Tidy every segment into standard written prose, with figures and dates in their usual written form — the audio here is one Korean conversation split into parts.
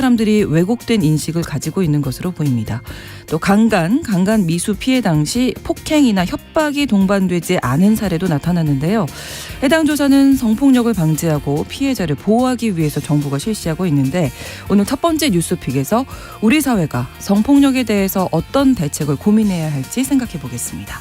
사람들이 왜곡된 인식을 가지고 있는 것으로 보입니다. 또 강간 미수 피해 당시 폭행이나 협박이 동반되지 않은 사례도 나타났는데요. 해당 조사는 성폭력을 방지하고 피해자를 보호하기 위해서 정부가 실시하고 있는데 오늘 첫 번째 뉴스픽에서 우리 사회가 성폭력에 대해서 어떤 대책을 고민해야 할지 생각해 보겠습니다.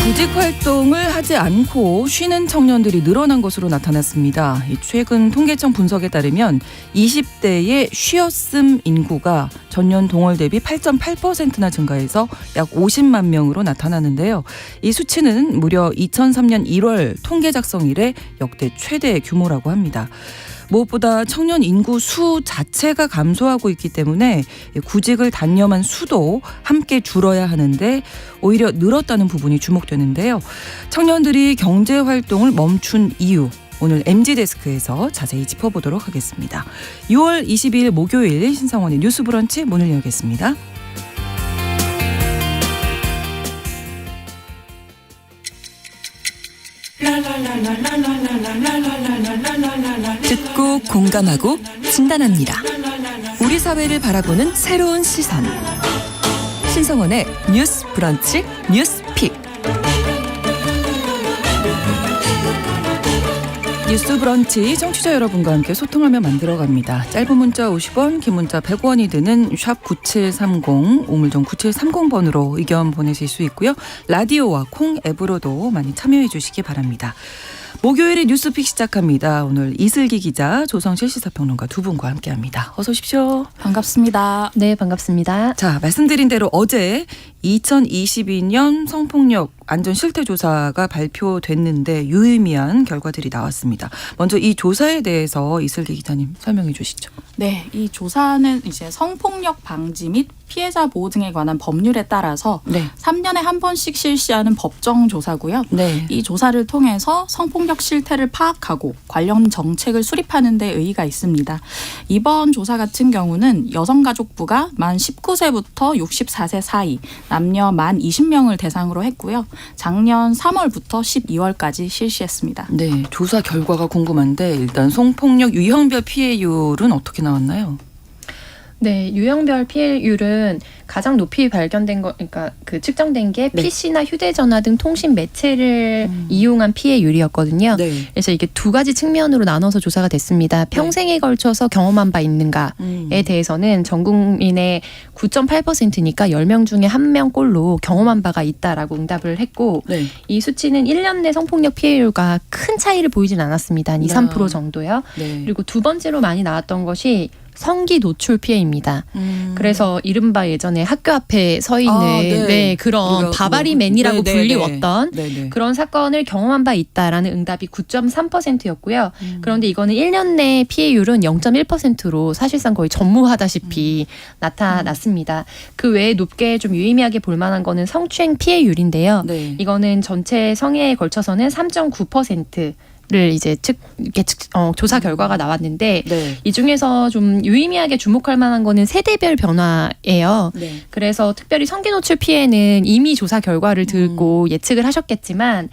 구직 활동을 하지 않고 쉬는 청년들이 늘어난 것으로 나타났습니다. 최근 통계청 분석에 따르면 20대의 쉬었음 인구가 전년 동월 대비 8.8%나 증가해서 약 50만 명으로 나타나는데요. 이 수치는 무려 2003년 1월 통계 작성 이래 역대 최대 규모라고 합니다. 무엇보다 청년 인구 수 자체가 감소하고 있기 때문에 구직을 단념한 수도 함께 줄어야 하는데 오히려 늘었다는 부분이 주목되는데요. 청년들이 경제활동을 멈춘 이유, 오늘 MG데스크에서 자세히 짚어보도록 하겠습니다. 6월 22일 목요일 신성원의 뉴스 브런치 문을 열겠습니다. 듣고 공감하고 진단합니다. 우리 사회를 바라보는 새로운 시선. 신성원의 뉴스 브런치 뉴스픽. 뉴스 브런치 청취자 여러분과 함께 소통하며 만들어갑니다. 짧은 문자 50원, 긴 문자 100원이 드는 샵 9730, 우물정 9730번으로 의견 보내실 수 있고요. 라디오와 콩 앱으로도 많이 참여해 주시기 바랍니다. 목요일에 뉴스픽 시작합니다. 오늘 이슬기 기자, 조성실 시사평론가 두 분과 함께합니다. 어서 오십시오. 반갑습니다. 네, 반갑습니다. 자, 말씀드린 대로 어제 2022년 성폭력 안전실태조사가 발표됐는데 유의미한 결과들이 나왔습니다. 먼저 이 조사에 대해서 이슬기 기자님 설명해 주시죠. 네, 이 조사는 이제 성폭력 방지 및 피해자 보호 등에 관한 법률에 따라서 3년에 한 번씩 실시하는 법정 조사고요. 네. 이 조사를 통해서 성폭력 실태를 파악하고 관련 정책을 수립하는 데 의의가 있습니다. 이번 조사 같은 경우는 여성가족부가 만 19세부터 64세 사이 남녀 만 20명을 대상으로 했고요. 작년 3월부터 12월까지 실시했습니다. 네, 조사 결과가 궁금한데 일단 성폭력 유형별 피해율은 어떻게 나왔나요? 네, 유형별 피해율은 가장 높이 발견된 거, 그러니까 그 측정된 게 PC나 휴대전화 등 통신 매체를 이용한 피해율이었거든요. 네. 그래서 이게 두 가지 측면으로 나눠서 조사가 됐습니다. 평생에 걸쳐서 경험한 바 있는가에 대해서는 전 국민의 9.8%니까 10명 중에 1명꼴로 경험한 바가 있다라고 응답을 했고 이 수치는 1년 내 성폭력 피해율과 큰 차이를 보이진 않았습니다. 한 2, 3% 정도요. 그리고 두 번째로 많이 나왔던 것이 성기 노출 피해입니다. 그래서 이른바 예전에 학교 앞에 서 있는 그런 바바리맨이라고 불리웠던 그런 사건을 경험한 바 있다라는 응답이 9.3%였고요. 그런데 이거는 1년 내 피해율은 0.1%로 사실상 거의 전무하다시피 나타났습니다. 그 외에 높게 좀 유의미하게 볼 만한 거는 성추행 피해율인데요. 이거는 전체 성애에 걸쳐서는 3.9%. 를 이제 조사 결과가 나왔는데 이 중에서 좀 유의미하게 주목할 만한 거는 세대별 변화예요. 그래서 특별히 성기 노출 피해는 이미 조사 결과를 듣고 예측을 하셨겠지만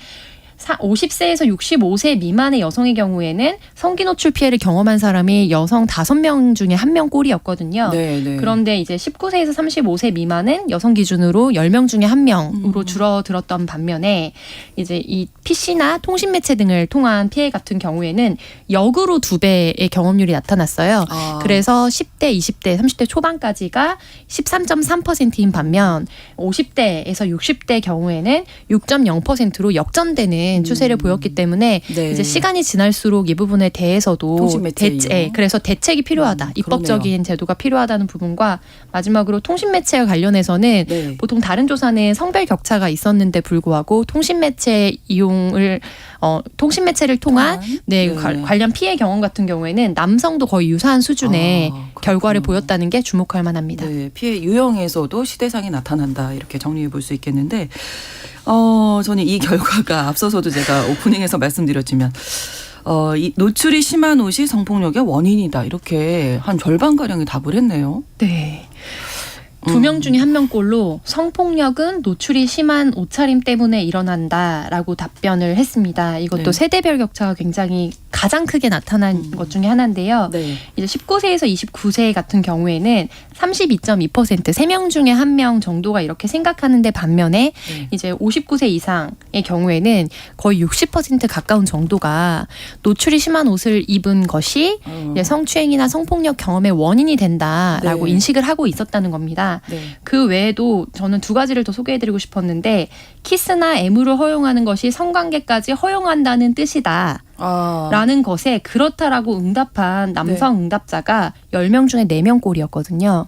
50세에서 65세 미만의 여성의 경우에는 성기 노출 피해를 경험한 사람이 여성 5명 중에 1명 꼴이었거든요. 그런데 이제 19세에서 35세 미만은 여성 기준으로 10명 중에 1명으로 줄어들었던 반면에 이제 이 PC나 통신 매체 등을 통한 피해 같은 경우에는 역으로 2배의 경험률이 나타났어요. 그래서 10대, 20대, 30대 초반까지가 13.3%인 반면 50대에서 60대 경우에는 6.0%로 역전되는 추세를 보였기 때문에 이제 시간이 지날수록 이 부분에 대해서도 그래서 대책이 필요하다. 입법적인 제도가 필요하다는 부분과 마지막으로 통신 매체와 관련해서는 보통 다른 조사는 성별 격차가 있었는데 불구하고 통신 매체 이용을 통신 매체를 통한 관련 피해 경험 같은 경우에는 남성도 거의 유사한 수준의 결과를 보였다는 게 주목할 만합니다. 피해 유형에서도 시대상이 나타난다 이렇게 정리해 볼 수 있겠는데 저는 이 결과가 앞서서도 제가 오프닝에서 말씀드렸지만 이 노출이 심한 옷이 성폭력의 원인이다 이렇게 한 절반가량이 답을 했네요. 네. 2명 중에 1명꼴로 성폭력은 노출이 심한 옷차림 때문에 일어난다라고 답변을 했습니다. 이것도 네. 세대별 격차가 굉장히 가장 크게 나타난 것 중에 하나인데요. 네. 이제 19세에서 29세 같은 경우에는 32.2% 3명 중에 1명 정도가 이렇게 생각하는데 반면에 네. 이제 59세 이상의 경우에는 거의 60% 가까운 정도가 노출이 심한 옷을 입은 것이 이제 성추행이나 성폭력 경험의 원인이 된다라고 네. 인식을 하고 있었다는 겁니다. 네. 그 외에도 저는 2가지를 더 소개해드리고 싶었는데 키스나 애무를 허용하는 것이 성관계까지 허용한다는 뜻이다. 라는 것에 그렇다라고 응답한 남성 응답자가 10명 중에 4명꼴이었거든요.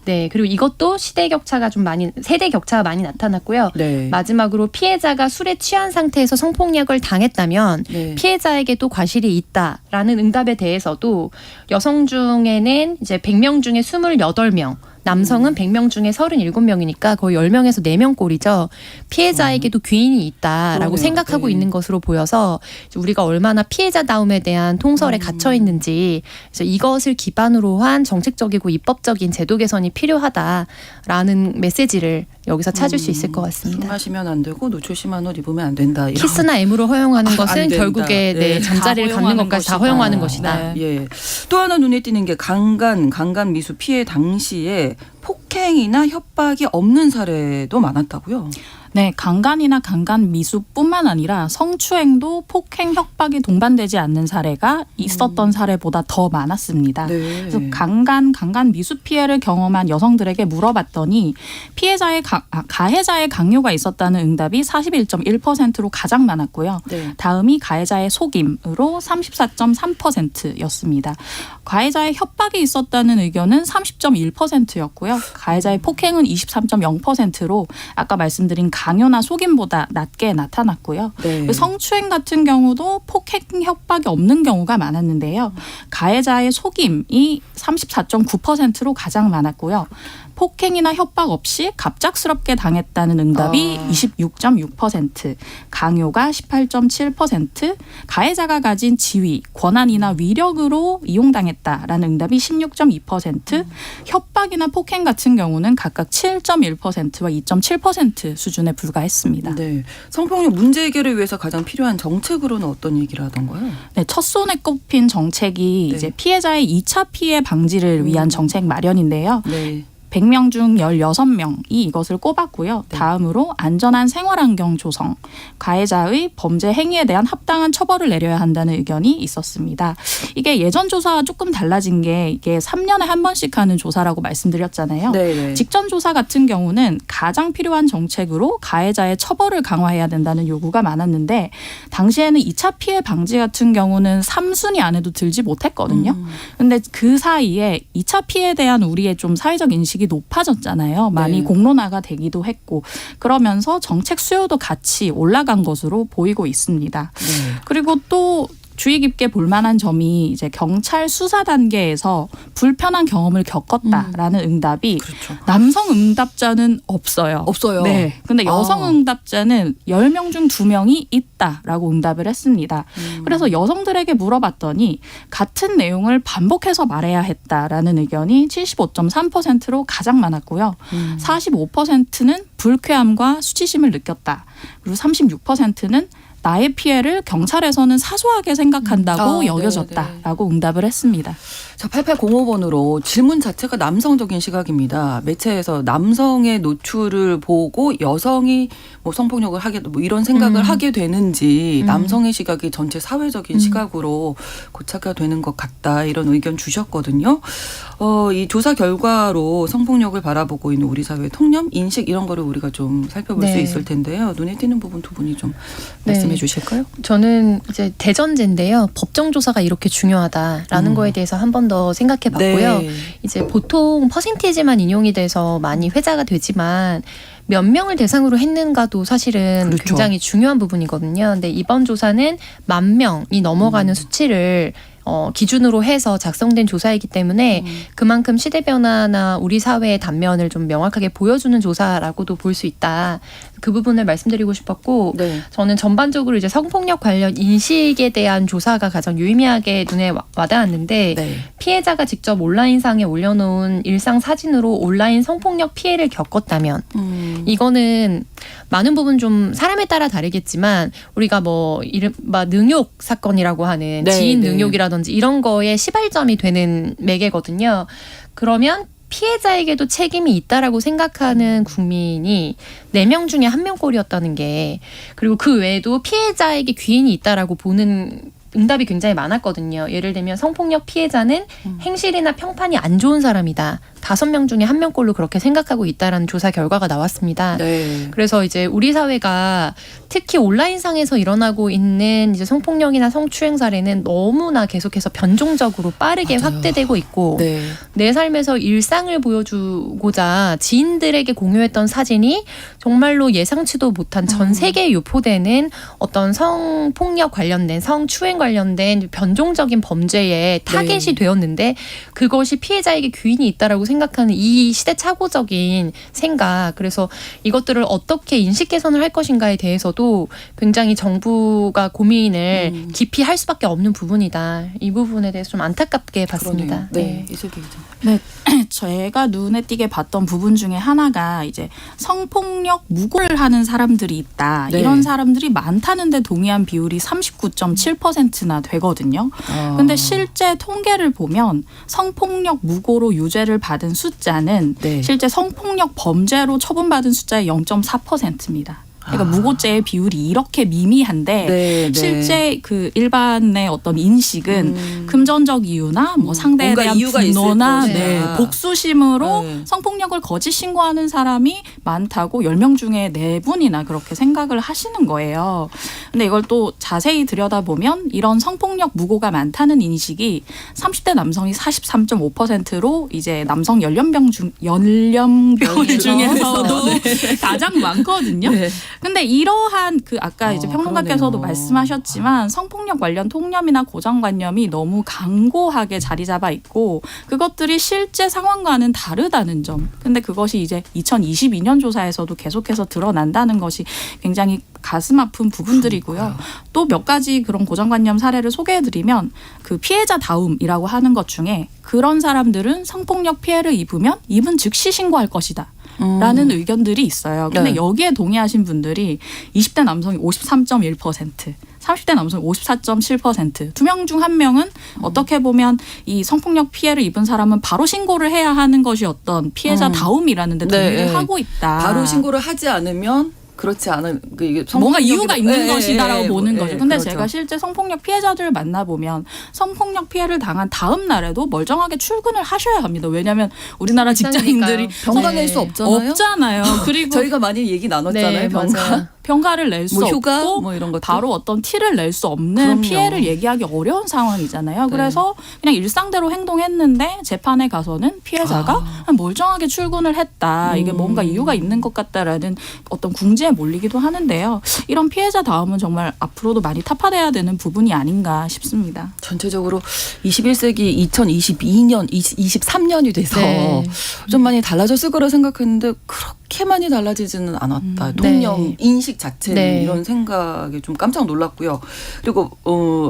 네, 그리고 이것도 세대 격차가 많이 나타났고요. 네. 마지막으로 피해자가 술에 취한 상태에서 성폭력을 당했다면 네. 피해자에게도 과실이 있다라는 응답에 대해서도 여성 중에는 이제 100명 중에 28명, 남성은 100명 중에 37명이니까 거의 10명에서 4명꼴이죠. 피해자에게도 귀인이 있다라고 그러네요. 생각하고 네. 있는 것으로 보여서 우리가 얼마나 피해자다움에 대한 통설에 갇혀 있는지 그래서 이것을 기반으로 한 정책적이고 입법적인 제도 개선이 필요하다라는 메시지를 여기서 찾을 수 있을 것 술 같습니다. 마시면 안 되고 노출 심한 옷 입으면 안 된다. 이런. 키스나 애무를 허용하는 안 것은 된다. 결국에 네. 잠자리를 다 갖는 허용하는 것까지 다 것이다. 허용하는 것이다. 네. 예. 또 하나 눈에 띄는 게 강간 미수 피해 당시에 폭행이나 협박이 없는 사례도 많았다고요. 네, 강간이나 강간 미수뿐만 아니라 성추행도 폭행 협박이 동반되지 않는 사례가 있었던 사례보다 더 많았습니다. 네. 그래서 강간 미수 피해를 경험한 여성들에게 물어봤더니 피해자의 가해자의 강요가 있었다는 응답이 41.1%로 가장 많았고요. 네. 다음이 가해자의 속임으로 34.3%였습니다. 가해자의 협박이 있었다는 의견은 30.1%였고요. 가해자의 폭행은 23.0%로 아까 말씀드린 강요나 속임보다 낮게 나타났고요. 네. 성추행 같은 경우도 폭행 협박이 없는 경우가 많았는데요. 가해자의 속임이 34.9%로 가장 많았고요. 폭행이나 협박 없이 갑작스럽게 당했다는 응답이 26.6%, 강요가 18.7%, 가해자가 가진 지위, 권한이나 위력으로 이용당했다라는 응답이 16.2%, 협박이나 폭행 같은 경우는 각각 7.1%와 2.7% 수준에 불과했습니다. 네. 성폭력 문제 해결을 위해서 가장 필요한 정책으로는 어떤 얘기를 하던가요? 네, 첫 손에 꼽힌 정책이 네. 이제 피해자의 2차 피해 방지를 위한 정책 마련인데요. 네. 100명 중 16명이 이것을 꼽았고요. 네. 다음으로 안전한 생활환경 조성, 가해자의 범죄 행위에 대한 합당한 처벌을 내려야 한다는 의견이 있었습니다. 이게 예전 조사와 조금 달라진 게 이게 3년에 한 번씩 하는 조사라고 말씀드렸잖아요. 네. 직전 조사 같은 경우는 가장 필요한 정책으로 가해자의 처벌을 강화해야 된다는 요구가 많았는데 당시에는 2차 피해 방지 같은 경우는 3순위 안에도 들지 못했거든요. 근데 그 사이에 2차 피해에 대한 우리의 좀 사회적 인식이 높아졌잖아요. 많이 네. 공론화가 되기도 했고 그러면서 정책 수요도 같이 올라간 것으로 보이고 있습니다. 네. 그리고 또 주의 깊게 볼 만한 점이 이제 경찰 수사 단계에서 불편한 경험을 겪었다라는 응답이 그렇죠. 남성 응답자는 없어요. 없어요. 네. 근데 여성 응답자는 10명 중 2명이 있다라고 응답을 했습니다. 그래서 여성들에게 물어봤더니 같은 내용을 반복해서 말해야 했다라는 의견이 75.3%로 가장 많았고요. 45%는 불쾌함과 수치심을 느꼈다. 그리고 36%는 나의 피해를 경찰에서는 사소하게 생각한다고 여겨졌다라고 응답을 했습니다. 자, 8805번으로 질문 자체가 남성적인 시각입니다. 매체에서 남성의 노출을 보고 여성이 뭐 성폭력을 하게 뭐 이런 생각을 하게 되는지 남성의 시각이 전체 사회적인 시각으로 고착화 되는 것 같다 이런 의견 주셨거든요. 이 조사 결과로 성폭력을 바라보고 있는 우리 사회의 통념, 인식 이런 거를 우리가 좀 살펴볼 수 네. 있을 텐데요. 눈에 띄는 부분 두 분이 좀 말씀해 주실까요? 저는 이제 대전제인데요. 법정 조사가 이렇게 중요하다라는 거에 대해서 한 번 더 생각해 봤고요. 네. 이제 보통 퍼센티지만 인용이 돼서 많이 회자가 되지만 몇 명을 대상으로 했는가도 사실은 그렇죠. 굉장히 중요한 부분이거든요. 근데 이번 조사는 10,000명이 넘어가는 수치를 기준으로 해서 작성된 조사이기 때문에 그만큼 시대 변화나 우리 사회의 단면을 좀 명확하게 보여주는 조사라고도 볼 수 있다. 그 부분을 말씀드리고 싶었고 네. 저는 전반적으로 이제 성폭력 관련 인식에 대한 조사가 가장 유의미하게 눈에 와닿았는데 네. 피해자가 직접 온라인상에 올려놓은 일상 사진으로 온라인 성폭력 피해를 겪었다면 이거는 많은 부분 좀 사람에 따라 다르겠지만 우리가 뭐 이른바 능욕 사건이라고 하는 네, 지인 네. 능욕이라든지 이런 거에 시발점이 되는 매개거든요. 그러면 피해자에게도 책임이 있다라고 생각하는 국민이 4명 중에 1명꼴이었다는 게, 그리고 그 외에도 피해자에게 귀인이 있다라고 보는 응답이 굉장히 많았거든요. 예를 들면 성폭력 피해자는 행실이나 평판이 안 좋은 사람이다. 5명 중에 1명꼴로 그렇게 생각하고 있다라는 조사 결과가 나왔습니다. 네. 그래서 이제 우리 사회가 특히 온라인상에서 일어나고 있는 이제 성폭력이나 성추행 사례는 너무나 계속해서 변종적으로 빠르게 맞아요. 확대되고 있고 네. 내 삶에서 일상을 보여주고자 지인들에게 공유했던 사진이 정말로 예상치도 못한 전 세계에 유포되는 어떤 성폭력 관련된 성추행 관련된 변종적인 범죄에 타겟이 되었는데 그것이 피해자에게 귀인이 있다라고 생각하는 이 시대착오적인 생각, 그래서 이것들을 어떻게 인식 개선을 할 것인가에 대해서도 굉장히 정부가 고민을 깊이 할 수밖에 없는 부분이다. 이 부분에 대해서 좀 안타깝게 봤습니다. 네. 이슬기 기자. 네, 제가 눈에 띄게 봤던 부분 중에 하나가 이제 성폭력 무고를 하는 사람들이 있다. 네. 이런 사람들이 많다는데 동의한 비율이 39.7%나 되거든요. 근데 실제 통계를 보면 성폭력 무고로 유죄를 받은 숫자는 네. 실제 성폭력 범죄로 처분받은 숫자의 0.4%입니다. 그러니까 무고죄의 비율이 이렇게 미미한데 네, 네. 실제 그 일반의 어떤 인식은 금전적 이유나 뭐 상대에 뭔가 대한 이유가 있을 분노나 것이다. 네, 복수심으로 네. 성폭력을 거짓 신고하는 사람이 많다고 10명 중에 4분이나 그렇게 생각을 하시는 거예요. 근데 이걸 또 자세히 들여다보면 이런 성폭력 무고가 많다는 인식이 30대 남성이 43.5%로 이제 남성 연령별 중에서도 가장 많거든요. 네. 근데 이러한 그 아까 이제 평론가께서도 그러네요. 말씀하셨지만 성폭력 관련 통념이나 고정관념이 너무 강고하게 자리 잡아 있고 그것들이 실제 상황과는 다르다는 점. 근데 그것이 이제 2022년 조사에서도 계속해서 드러난다는 것이 굉장히 가슴 아픈 부분들이고요. 또 몇 가지 그런 고정관념 사례를 소개해드리면 그 피해자다움이라고 하는 것 중에 그런 사람들은 성폭력 피해를 입으면 입은 즉시 신고할 것이다. 라는 의견들이 있어요. 근데 네. 여기에 동의하신 분들이 20대 남성이 53.1%, 30대 남성이 54.7%, 2명 중 1명은 어떻게 보면 이 성폭력 피해를 입은 사람은 바로 신고를 해야 하는 것이 어떤 피해자다움이라는 데 동의를 네. 하고 있다. 바로 신고를 하지 않으면 그렇지 않은 그 이게 뭔가 성폭력이- 이유가 있는 예, 것이다라고 예, 보는 예, 거죠. 근데 그렇죠. 제가 실제 성폭력 피해자들을 만나보면 성폭력 피해를 당한 다음 날에도 멀쩡하게 출근을 하셔야 합니다. 왜냐하면 우리나라 직장인들이 비싸니까요. 병가 네. 낼 수 없잖아요. 없잖아요. 그리고 저희가 많이 얘기 나눴잖아요. 네, 병가. 맞아요. 평가를 낼 수 뭐 휴가 없고 뭐 이런 것들. 바로 어떤 티를 낼 수 없는 그럼요. 피해를 얘기하기 어려운 상황이잖아요. 네. 그래서 그냥 일상대로 행동했는데 재판에 가서는 피해자가 그냥 멀쩡하게 출근을 했다. 이게 뭔가 이유가 있는 것 같다라는 어떤 궁지에 몰리기도 하는데요. 이런 피해자 다음은 정말 앞으로도 많이 타파돼야 되는 부분이 아닌가 싶습니다. 전체적으로 21세기 2022년, 23년이 돼서 네. 좀 많이 달라졌을 거라 생각했는데 그렇게 많이 달라지지는 않았다. 통념, 네. 인식 자체는 네. 이런 생각에 좀 깜짝 놀랐고요. 그리고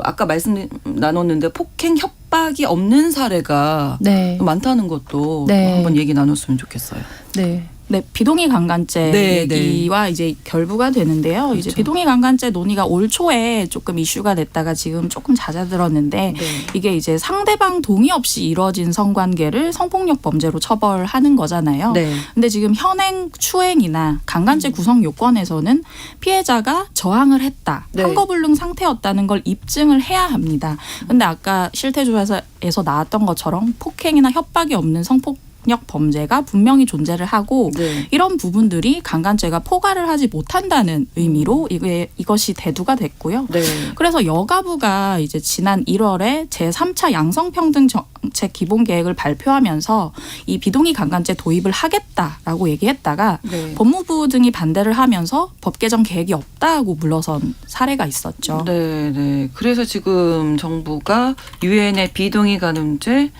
아까 말씀 나눴는데 폭행 협박이 없는 사례가 네. 많다는 것도 네. 한번 얘기 나눴으면 좋겠어요. 네. 네, 비동의 강간죄 네, 얘기와 이제 결부가 되는데요. 그렇죠. 이제 비동의 강간죄 논의가 올 초에 조금 이슈가 됐다가 지금 조금 잦아들었는데 네. 이게 이제 상대방 동의 없이 이루어진 성관계를 성폭력 범죄로 처벌하는 거잖아요. 네. 근데 지금 현행 추행이나 강간죄 구성 요건에서는 피해자가 저항을 했다, 네. 한거불능 상태였다는 걸 입증을 해야 합니다. 근데 아까 실태조사에서 나왔던 것처럼 폭행이나 협박이 없는 성폭력 범죄가 분명히 존재를 하고 네. 이런 부분들이 강간죄가 포괄을 하지 못한다는 의미로 이것이 대두가 됐고요. 네. 그래서 여가부가 이제 지난 1월에 제3차 양성평등 정책 기본계획을 발표하면서 이 비동의 강간죄 도입을 하겠다라고 얘기했다가 네. 법무부 등이 반대를 하면서 법 개정 계획이 없다고 물러선 사례가 있었죠. 네, 네. 그래서 지금 정부가 유엔의 비동의 가늠죄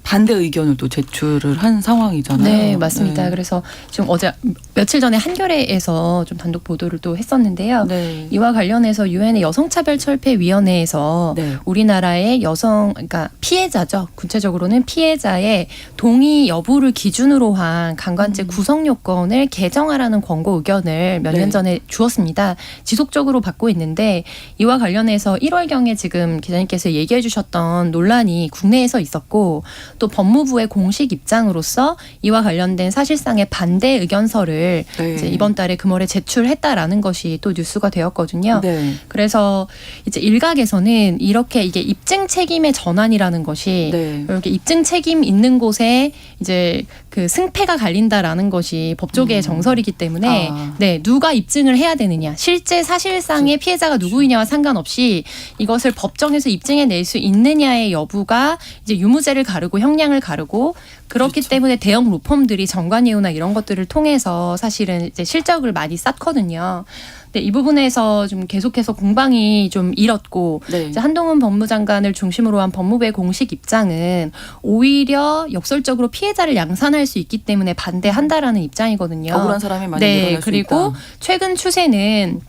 반대 의견을 또 제출을 한 상황이잖아요. 네, 맞습니다. 네. 그래서 지금 어제 며칠 전에 한겨레에서 좀 단독 보도를 또 했었는데요. 네. 이와 관련해서 유엔의 여성차별철폐위원회에서 네. 우리나라의 그러니까 피해자죠. 구체적으로는 피해자의 동의 여부를 기준으로 한 강간죄 구성 요건을 개정하라는 권고 의견을 몇 년 네. 전에 주었습니다. 지속적으로 받고 있는데 이와 관련해서 1월경에 지금 기자님께서 얘기해 주셨던 논란이 국내에서 있었고 또 법무부의 공식 입장으로서 이와 관련된 사실상의 반대 의견서를 네. 이제 이번 달에 금월에 제출했다라는 것이 또 뉴스가 되었거든요. 네. 그래서 이제 일각에서는 이렇게 이게 입증 책임의 전환이라는 것이 네. 이렇게 입증 책임 있는 곳에 이제 그 승패가 갈린다라는 것이 법조계의 정설이기 때문에 아. 네, 누가 입증을 해야 되느냐, 실제 사실상의 피해자가 누구이냐와 상관없이 이것을 법정에서 입증해낼 수 있느냐의 여부가 이제 유무죄를 가르고 형량을 가르고 그렇기 그렇죠. 때문에 대형 로펌들이 정관예우나 이런 것들을 통해서 사실은 이제 실적을 많이 쌓거든요. 근데 이 부분에서 좀 계속해서 공방이 좀 일었고 네. 이제 한동훈 법무장관을 중심으로 한 법무부의 공식 입장은 오히려 역설적으로 피해자를 양산할 수 있기 때문에 반대한다라는 입장이거든요. 억울한 사람이 많이 네, 늘어날 수 그리고 있다. 최근 추세는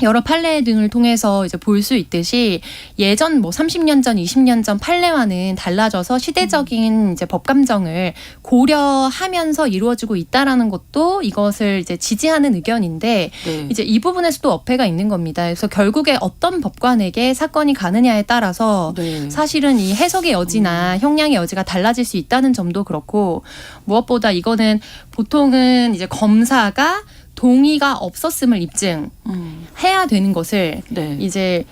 여러 판례 등을 통해서 이제 볼 수 있듯이 예전 뭐 30년 전, 20년 전 판례와는 달라져서 시대적인 이제 법 감정을 고려하면서 이루어지고 있다라는 것도 이것을 이제 지지하는 의견인데 네. 이제 이 부분에서도 어폐가 있는 겁니다. 그래서 결국에 어떤 법관에게 사건이 가느냐에 따라서 네. 사실은 이 해석의 여지나 형량의 여지가 달라질 수 있다는 점도 그렇고 무엇보다 이거는 보통은 이제 검사가 동의가 없었음을 입증해야 되는 것을 네. 이제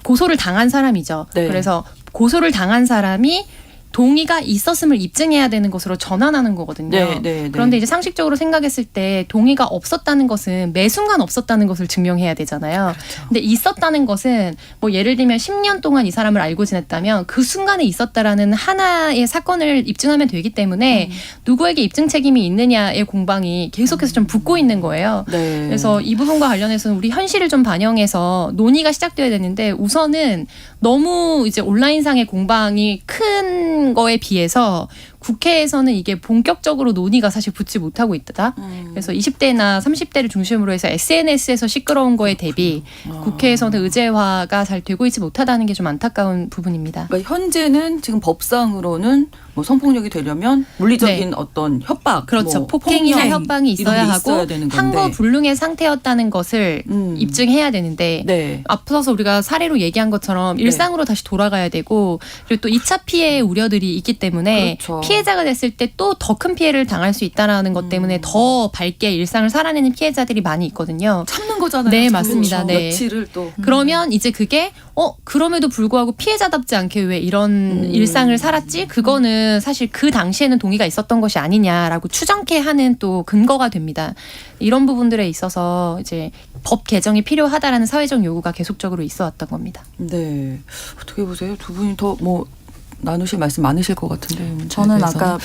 고소를 당한 사람이죠. 네. 그래서 고소를 당한 사람이 동의가 있었음을 입증해야 되는 것으로 전환하는 거거든요. 네, 네, 네. 그런데 이제 상식적으로 생각했을 때 동의가 없었다는 것은 매 순간 없었다는 것을 증명해야 되잖아요. 그렇죠. 근데 있었다는 것은 뭐 예를 들면 10년 동안 이 사람을 알고 지냈다면 그 순간에 있었다라는 하나의 사건을 입증하면 되기 때문에 누구에게 입증 책임이 있느냐의 공방이 계속해서 좀 붙고 있는 거예요. 네. 그래서 이 부분과 관련해서는 우리 현실을 좀 반영해서 논의가 시작돼야 되는데 우선은 너무 이제 온라인상의 공방이 큰 거에 비해서 국회에서는 이게 본격적으로 논의가 사실 붙지 못하고 있다. 그래서 20대나 30대를 중심으로 해서 SNS에서 시끄러운 거에 대비 국회에서는 의제화가 잘 되고 있지 못하다는 게 좀 안타까운 부분입니다. 그러니까 현재는 지금 법상으로는 뭐 성폭력이 되려면 물리적인 네. 어떤 협박, 그렇죠. 뭐 폭행이나 폭행 협박이 이런 있어야 게 하고 있어야 되는 건데. 항거불능의 상태였다는 것을 입증해야 되는데 네. 앞서서 우리가 사례로 얘기한 것처럼 일상으로 다시 돌아가야 되고 그리고 또 2차 피해 우려들이 있기 때문에 그렇죠. 피해자가 됐을 때 또 더 큰 피해를 당할 수 있다는 것 때문에 더 밝게 일상을 살아내는 피해자들이 많이 있거든요. 참는 거잖아요. 네, 지금. 맞습니다. 네. 며칠을 또 그러면 이제 그게 그럼에도 불구하고 피해자답지 않게 왜 이런 일상을 살았지? 그거는 사실 그 당시에는 동의가 있었던 것이 아니냐라고 추정케 하는 또 근거가 됩니다. 이런 부분들에 있어서 이제 법 개정이 필요하다라는 사회적 요구가 계속적으로 있어 왔던 겁니다. 네. 어떻게 보세요? 두 분이 더 뭐 나누실 말씀 많으실 것 같은데. 이 문제에 저는 대해서. 아까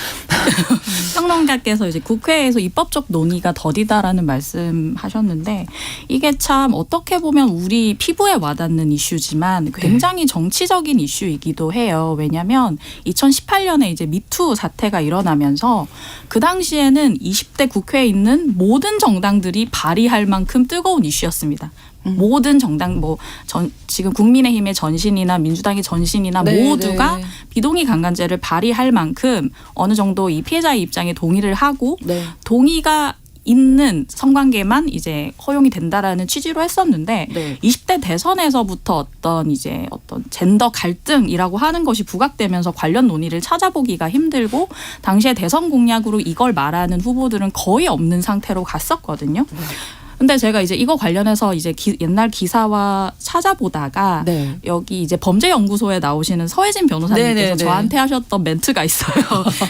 평론가께서 이제 국회에서 입법적 논의가 더디다라는 말씀하셨는데 이게 참 어떻게 보면 우리 피부에 와닿는 이슈지만 굉장히 정치적인 이슈이기도 해요. 왜냐하면 2018년에 이제 미투 사태가 일어나면서 그 당시에는 20대 국회에 있는 모든 정당들이 발의할 만큼 뜨거운 이슈였습니다. 모든 정당 지금 국민의힘의 전신이나 민주당의 전신이나 네, 모두가 네. 비동의 강간죄를 발의할 만큼 어느 정도 이 피해자의 입장에 동의를 하고 네. 동의가 있는 성관계만 이제 허용이 된다라는 취지로 했었는데 네. 20대 대선에서부터 어떤 젠더 갈등이라고 하는 것이 부각되면서 관련 논의를 찾아보기가 힘들고 당시에 대선 공약으로 이걸 말하는 후보들은 거의 없는 상태로 갔었거든요. 근데 제가 이제 이거 관련해서 이제 옛날 기사와 찾아보다가 네. 여기 이제 범죄연구소에 나오시는 서혜진 변호사님께서 네네네. 저한테 하셨던 멘트가 있어요.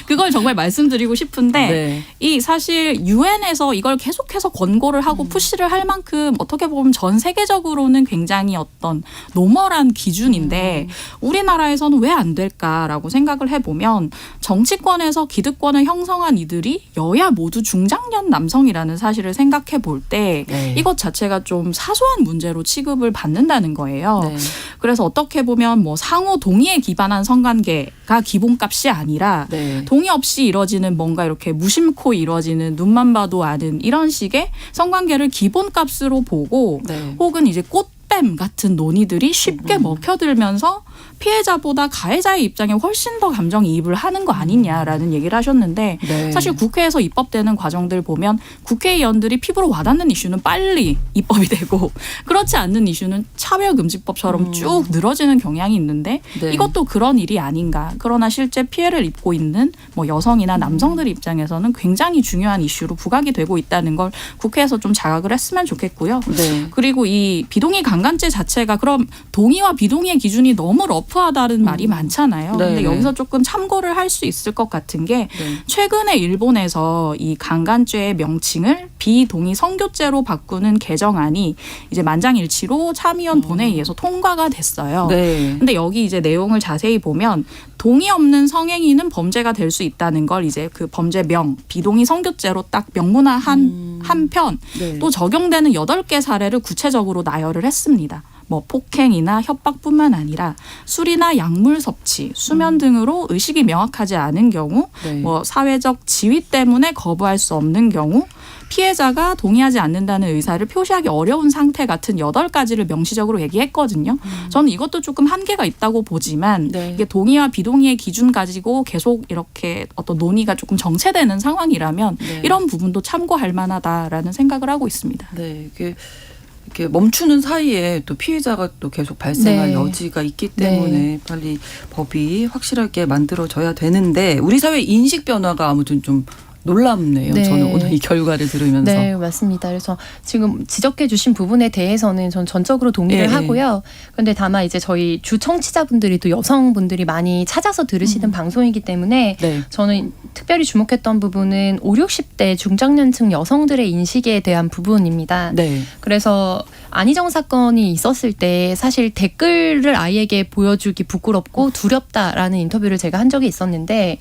그걸 정말 말씀드리고 싶은데 네. 이 사실 유엔에서 이걸 계속해서 권고를 하고 푸시를 할 만큼 어떻게 보면 전 세계적으로는 굉장히 어떤 노멀한 기준인데 우리나라에서는 왜 안 될까라고 생각을 해보면 정치권에서 기득권을 형성한 이들이 여야 모두 중장년 남성이라는 사실을 생각해 볼 때 있는데 네. 이것 자체가 좀 사소한 문제로 취급을 받는다는 거예요. 네. 그래서 어떻게 보면 뭐 상호 동의에 기반한 성관계가 기본값이 아니라 네. 동의 없이 이루어지는 뭔가 이렇게 무심코 이루어지는 눈만 봐도 아는 이런 식의 성관계를 기본값으로 보고 네. 혹은 이제 꽃뱀 같은 논의들이 쉽게 먹혀들면서 피해자보다 가해자의 입장에 훨씬 더 감정이입을 하는 거 아니냐라는 얘기를 하셨는데 네. 사실 국회에서 입법되는 과정들 보면 국회의원들이 피부로 와닿는 이슈는 빨리 입법이 되고 그렇지 않는 이슈는 차별금지법처럼 쭉 늘어지는 경향이 있는데 네. 이것도 그런 일이 아닌가. 그러나 실제 피해를 입고 있는 뭐 여성이나 남성들 입장에서는 굉장히 중요한 이슈로 부각이 되고 있다는 걸 국회에서 좀 자각을 했으면 좋겠고요. 네. 그리고 이 비동의 강간죄 자체가 그럼 동의와 비동의의 기준이 너무 러프하다는 말이 많잖아요. 네, 근데 네. 여기서 조금 참고를 할 수 있을 것 같은 게 네. 최근에 일본에서 이 강간죄의 명칭을 비동의 성교죄로 바꾸는 개정안이 이제 만장일치로 참의원 본회의에서 통과가 됐어요. 네. 근데 여기 이제 내용을 자세히 보면 동의 없는 성행위는 범죄가 될 수 있다는 걸 이제 그 범죄명 비동의 성교죄로 딱 명문화한 한편 네. 또 적용되는 8개 사례를 구체적으로 나열을 했습니다. 뭐 폭행이나 협박뿐만 아니라 술이나 약물 섭취, 수면 등으로 의식이 명확하지 않은 경우, 네. 뭐 사회적 지위 때문에 거부할 수 없는 경우, 피해자가 동의하지 않는다는 의사를 표시하기 어려운 상태 같은 8가지를 명시적으로 얘기했거든요. 저는 이것도 조금 한계가 있다고 보지만 네. 이게 동의와 비동의의 기준 가지고 계속 이렇게 어떤 논의가 조금 정체되는 상황이라면 네. 이런 부분도 참고할 만하다라는 생각을 하고 있습니다. 네, 이렇게 멈추는 사이에 또 피해자가 또 계속 발생할 네. 여지가 있기 때문에 빨리 법이 확실하게 만들어져야 되는데 우리 사회 인식 변화가 아무튼 좀 놀랍네요. 네. 저는 오늘 이 결과를 들으면서. 네, 맞습니다. 그래서 지금 지적해 주신 부분에 대해서는 전 전적으로 동의를 네. 하고요. 그런데 다만 이제 저희 주 청취자분들이 또 여성분들이 많이 찾아서 들으시는 방송이기 때문에 네. 저는 특별히 주목했던 부분은 5, 60대 중장년층 여성들의 인식에 대한 부분입니다. 네. 그래서 안희정 사건이 있었을 때 사실 댓글을 아이에게 보여주기 부끄럽고 두렵다라는 인터뷰를 제가 한 적이 있었는데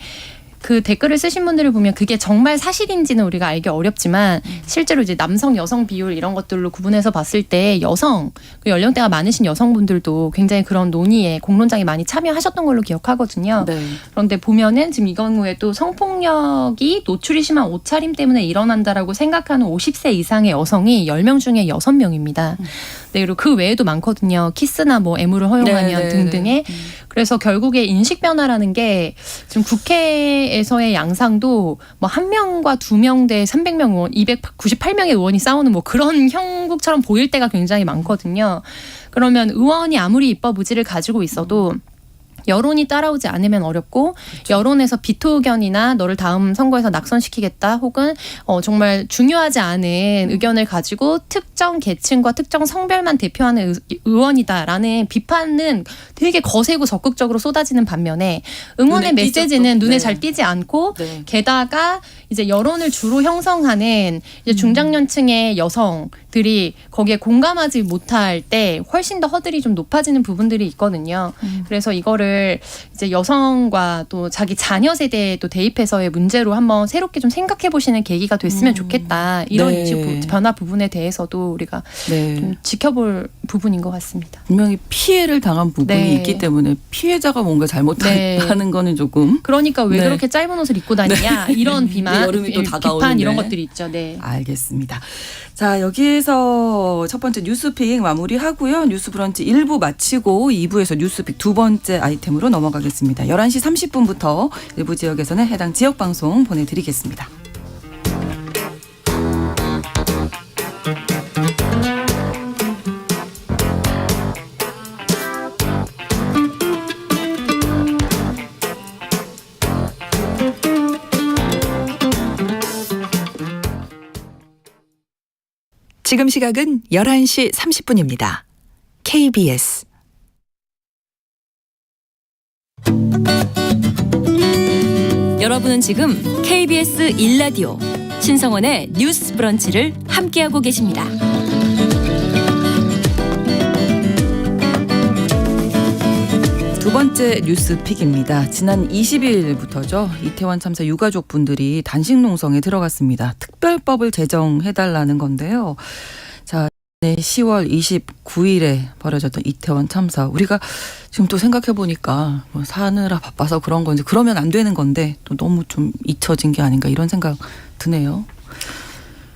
그 댓글을 쓰신 분들을 보면 그게 정말 사실인지는 우리가 알기 어렵지만 실제로 이제 남성 여성 비율 이런 것들로 구분해서 봤을 때 여성 그 연령대가 많으신 여성분들도 굉장히 그런 논의에 공론장에 많이 참여하셨던 걸로 기억하거든요. 네. 그런데 보면은 지금 이 경우에 또 성폭력이 노출이 심한 옷차림 때문에 일어난다라고 생각하는 50세 이상의 여성이 10명 중에 6명입니다. 네, 그리고 그 외에도 많거든요. 키스나 뭐 애무를 허용하면 네, 네, 등등의. 그래서 결국에 인식 변화라는 게 지금 국회에서의 양상도 뭐 1명과 2명 대 300명 의원, 298명의 의원이 싸우는 뭐 그런 형국처럼 보일 때가 굉장히 많거든요. 그러면 의원이 아무리 입법 의지를 가지고 있어도 여론이 따라오지 않으면 어렵고 여론에서 비토 의견이나 너를 다음 선거에서 낙선시키겠다 혹은 정말 중요하지 않은 의견을 가지고 특정 계층과 특정 성별만 대표하는 의원이다라는 비판은 되게 거세고 적극적으로 쏟아지는 반면에 응원의 눈에 띄죠, 메시지는 또. 눈에 네. 잘 띄지 않고 네. 게다가 이제 여론을 주로 형성하는 이제 중장년층의 여성들이 거기에 공감하지 못할 때 훨씬 더 허들이 좀 높아지는 부분들이 있거든요. 그래서 이거를 이제 여성과 또 자기 자녀 세대에 또 대입해서의 문제로 한번 새롭게 좀 생각해 보시는 계기가 됐으면 좋겠다. 이런 네. 인식 변화 부분에 대해서도 우리가 네. 좀 지켜볼 부분인 것 같습니다. 분명히 피해를 당한 부분이 네. 있기 때문에 피해자가 뭔가 잘못하는 네. 거는 조금 그러니까 왜 네. 그렇게 짧은 옷을 입고 다니냐 이런 비만, 여름이 또 비판 다가오는데. 이런 것들이 있죠. 네. 알겠습니다. 자, 여기에서 첫 번째 뉴스픽 마무리하고요. 뉴스브런치 1부 마치고 2부에서 뉴스픽 두 번째 아이템으로 넘어가겠습니다. 11시 30분부터 일부 지역에서는 해당 지역 방송 보내드리겠습니다. 지금 시각은 11시 30분입니다. KBS 여러분은 지금 KBS 1라디오 신성원의 뉴스 브런치를 함께하고 계십니다. 두 번째 뉴스픽입니다. 지난 20일부터죠. 이태원 참사 유가족분들이 단식 농성에 들어갔습니다. 특별법을 제정해달라는 건데요. 자, 10월 29일에 벌어졌던 이태원 참사. 우리가 지금 또 생각해보니까 뭐 사느라 바빠서 그런 건지 그러면 안 되는 건데 또 너무 좀 잊혀진 게 아닌가 이런 생각 드네요.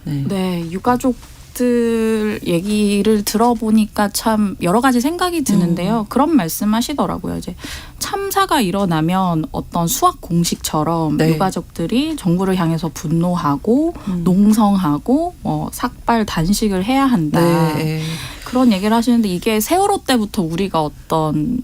네, 유가족들 얘기를 들어보니까 참 여러 가지 생각이 드는데요. 그런 말씀하시더라고요. 이제 참사가 일어나면 어떤 수학 공식처럼 네. 유가족들이 정부를 향해서 분노하고 농성하고 삭발 단식을 해야 한다. 네. 그런 얘기를 하시는데 이게 세월호 때부터 우리가 어떤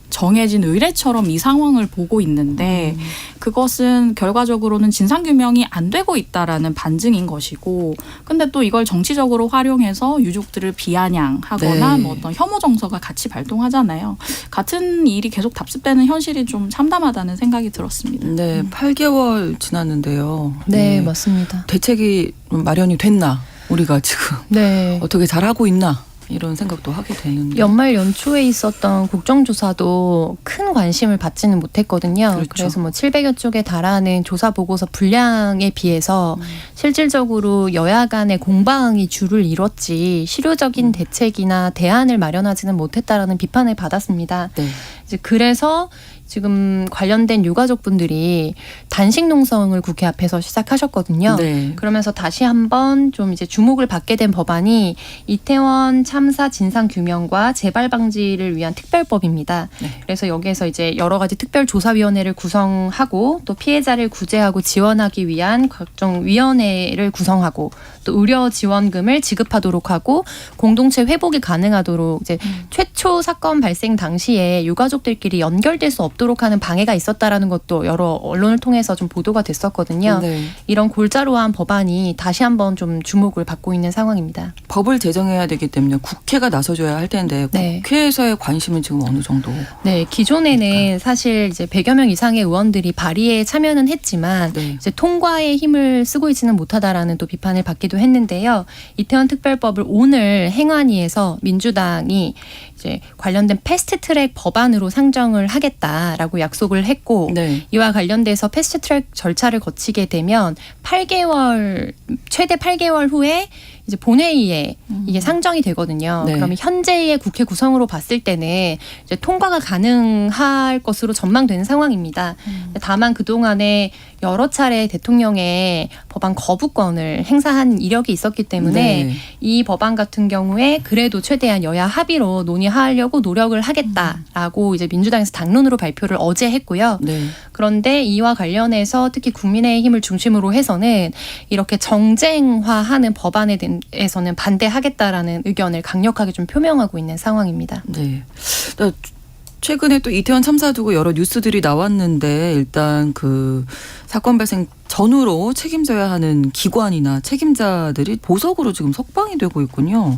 정해진 의례처럼 이 상황을 보고 있는데 그것은 결과적으로는 진상규명이 안 되고 있다라는 반증인 것이고 근데 또 이걸 정치적으로 활용해서 유족들을 비아냥하거나 네. 뭐 어떤 혐오 정서가 같이 발동하잖아요. 같은 일이 계속 답습되는 현실이 좀 참담하다는 생각이 들었습니다. 네, 8개월 지났는데요. 네, 맞습니다. 대책이 마련이 됐나? 우리가 지금 네. 어떻게 잘하고 있나? 이런 생각도 하게 되는데. 연말 연초에 있었던 국정조사도 큰 관심을 받지는 못했거든요. 그렇죠. 그래서 뭐 700여 쪽에 달하는 조사 보고서 분량에 비해서 실질적으로 여야 간의 공방이 주를 이뤘지 실효적인 대책이나 대안을 마련하지는 못했다라는 비판을 받았습니다. 네. 이제 그래서 지금 관련된 유가족분들이 단식 농성을 국회 앞에서 시작하셨거든요. 네. 그러면서 다시 한번 좀 이제 주목을 받게 된 법안이 이태원 참사 진상 규명과 재발 방지를 위한 특별법입니다. 네. 그래서 여기에서 이제 여러 가지 특별조사위원회를 구성하고 또 피해자를 구제하고 지원하기 위한 각종 위원회를 구성하고 또 의료 지원금을 지급하도록 하고 공동체 회복이 가능하도록 이제 최초 사건 발생 당시에 유가족들끼리 연결될 수 없도록 하는 방해가 있었다라는 것도 여러 언론을 통해서 좀 보도가 됐었거든요. 네. 이런 골자로한 법안이 다시 한번 좀 주목을 받고 있는 상황입니다. 법을 제정해야 되기 때문에 국회가 나서줘야 할 텐데 네. 국회에서의 관심은 지금 어느 정도? 네, 기존에는 사실 이제 100여 명 이상의 의원들이 발의에 참여는 했지만 네. 이제 통과에 힘을 쓰고 있지는 못하다라는 또 비판을 받기도 했는데요. 이태원 특별법을 오늘 행안위에서 민주당이 이제 관련된 패스트트랙 법안으로 상정을 하겠다라고 약속을 했고 네. 이와 관련돼서 패스트트랙 절차를 거치게 되면 8개월 최대 8개월 후에 이제 본회의에 이게 상정이 되거든요. 네. 그러면 현재의 국회 구성으로 봤을 때는 이제 통과가 가능할 것으로 전망되는 상황입니다. 다만 그 동안에 여러 차례 대통령의 법안 거부권을 행사한 이력이 있었기 때문에 네. 이 법안 같은 경우에 그래도 최대한 여야 합의로 논의하려고 노력을 하겠다라고 이제 민주당에서 당론으로 발표를 어제 했고요. 네. 그런데 이와 관련해서 특히 국민의힘을 중심으로 해서는 이렇게 정쟁화하는 법안에 대해서는 반대하겠다라는 의견을 강력하게 좀 표명하고 있는 상황입니다. 네. 최근에 또 이태원 참사 두고 여러 뉴스들이 나왔는데 일단 그 사건 발생 전후로 책임져야 하는 기관이나 책임자들이 보석으로 지금 석방이 되고 있군요.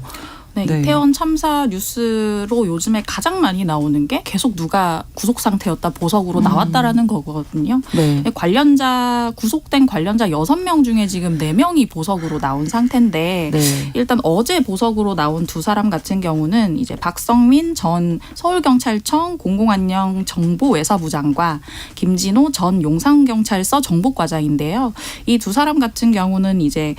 네, 네. 이태원 참사 뉴스로 요즘에 가장 많이 나오는 게 계속 누가 구속 상태였다 보석으로 나왔다라는 거거든요. 네. 구속된 관련자 6명 중에 지금 4명이 보석으로 나온 상태인데 네. 일단 어제 보석으로 나온 두 사람 같은 경우는 이제 박성민 전 서울경찰청 공공안녕정보외사부장과 김진호 전 용산경찰서 정보과장인데요. 이 두 사람 같은 경우는 이제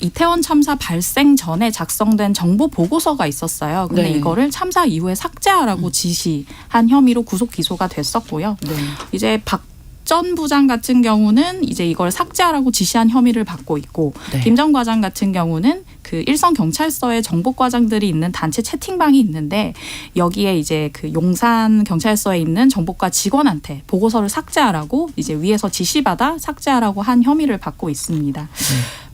이태원 참사 발생 전에 작성된 정보 보고서가 있었어요. 근데 네. 이거를 참사 이후에 삭제하라고 지시한 혐의로 구속 기소가 됐었고요. 네. 이제 박 전 부장 같은 경우는 이제 이걸 삭제하라고 지시한 혐의를 받고 있고 네. 김 전 과장 같은 경우는 그 일선 경찰서에 정보과장들이 있는 단체 채팅방이 있는데 여기에 이제 그 용산 경찰서에 있는 정보과 직원한테 보고서를 삭제하라고 이제 위에서 지시받아 삭제하라고 한 혐의를 받고 있습니다.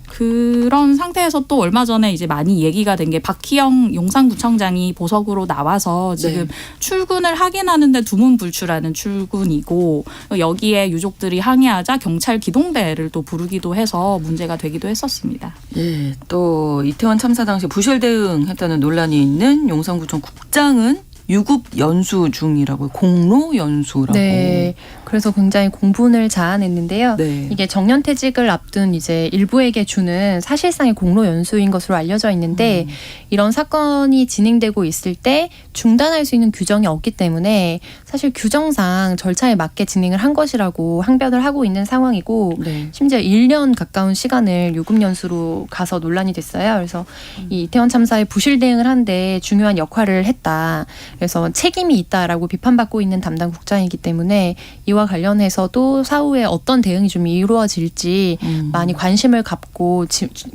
그런 상태에서 또 얼마 전에 이제 많이 얘기가 된 게 박희영 용산구청장이 보석으로 나와서 지금 네. 출근을 하긴 하는데 두문불출하는 출근이고 여기에 유족들이 항의하자 경찰 기동대를 또 부르기도 해서 문제가 되기도 했었습니다. 예, 또 이태원 참사 당시 부실 대응했다는 논란이 있는 용산구청 국장은 유급 연수 중이라고 공로 연수라고. 네. 그래서 굉장히 공분을 자아냈는데요. 네. 이게 정년퇴직을 앞둔 이제 일부에게 주는 사실상의 공로 연수인 것으로 알려져 있는데 이런 사건이 진행되고 있을 때 중단할 수 있는 규정이 없기 때문에 사실 규정상 절차에 맞게 진행을 한 것이라고 항변을 하고 있는 상황이고 네. 심지어 1년 가까운 시간을 유급 연수로 가서 논란이 됐어요. 그래서 이 이태원 참사에 부실 대응을 한데 중요한 역할을 했다. 그래서 책임이 있다라고 비판받고 있는 담당 국장이기 때문에 이와 관련해서도 사후에 어떤 대응이 좀 이루어질지 많이 관심을 갖고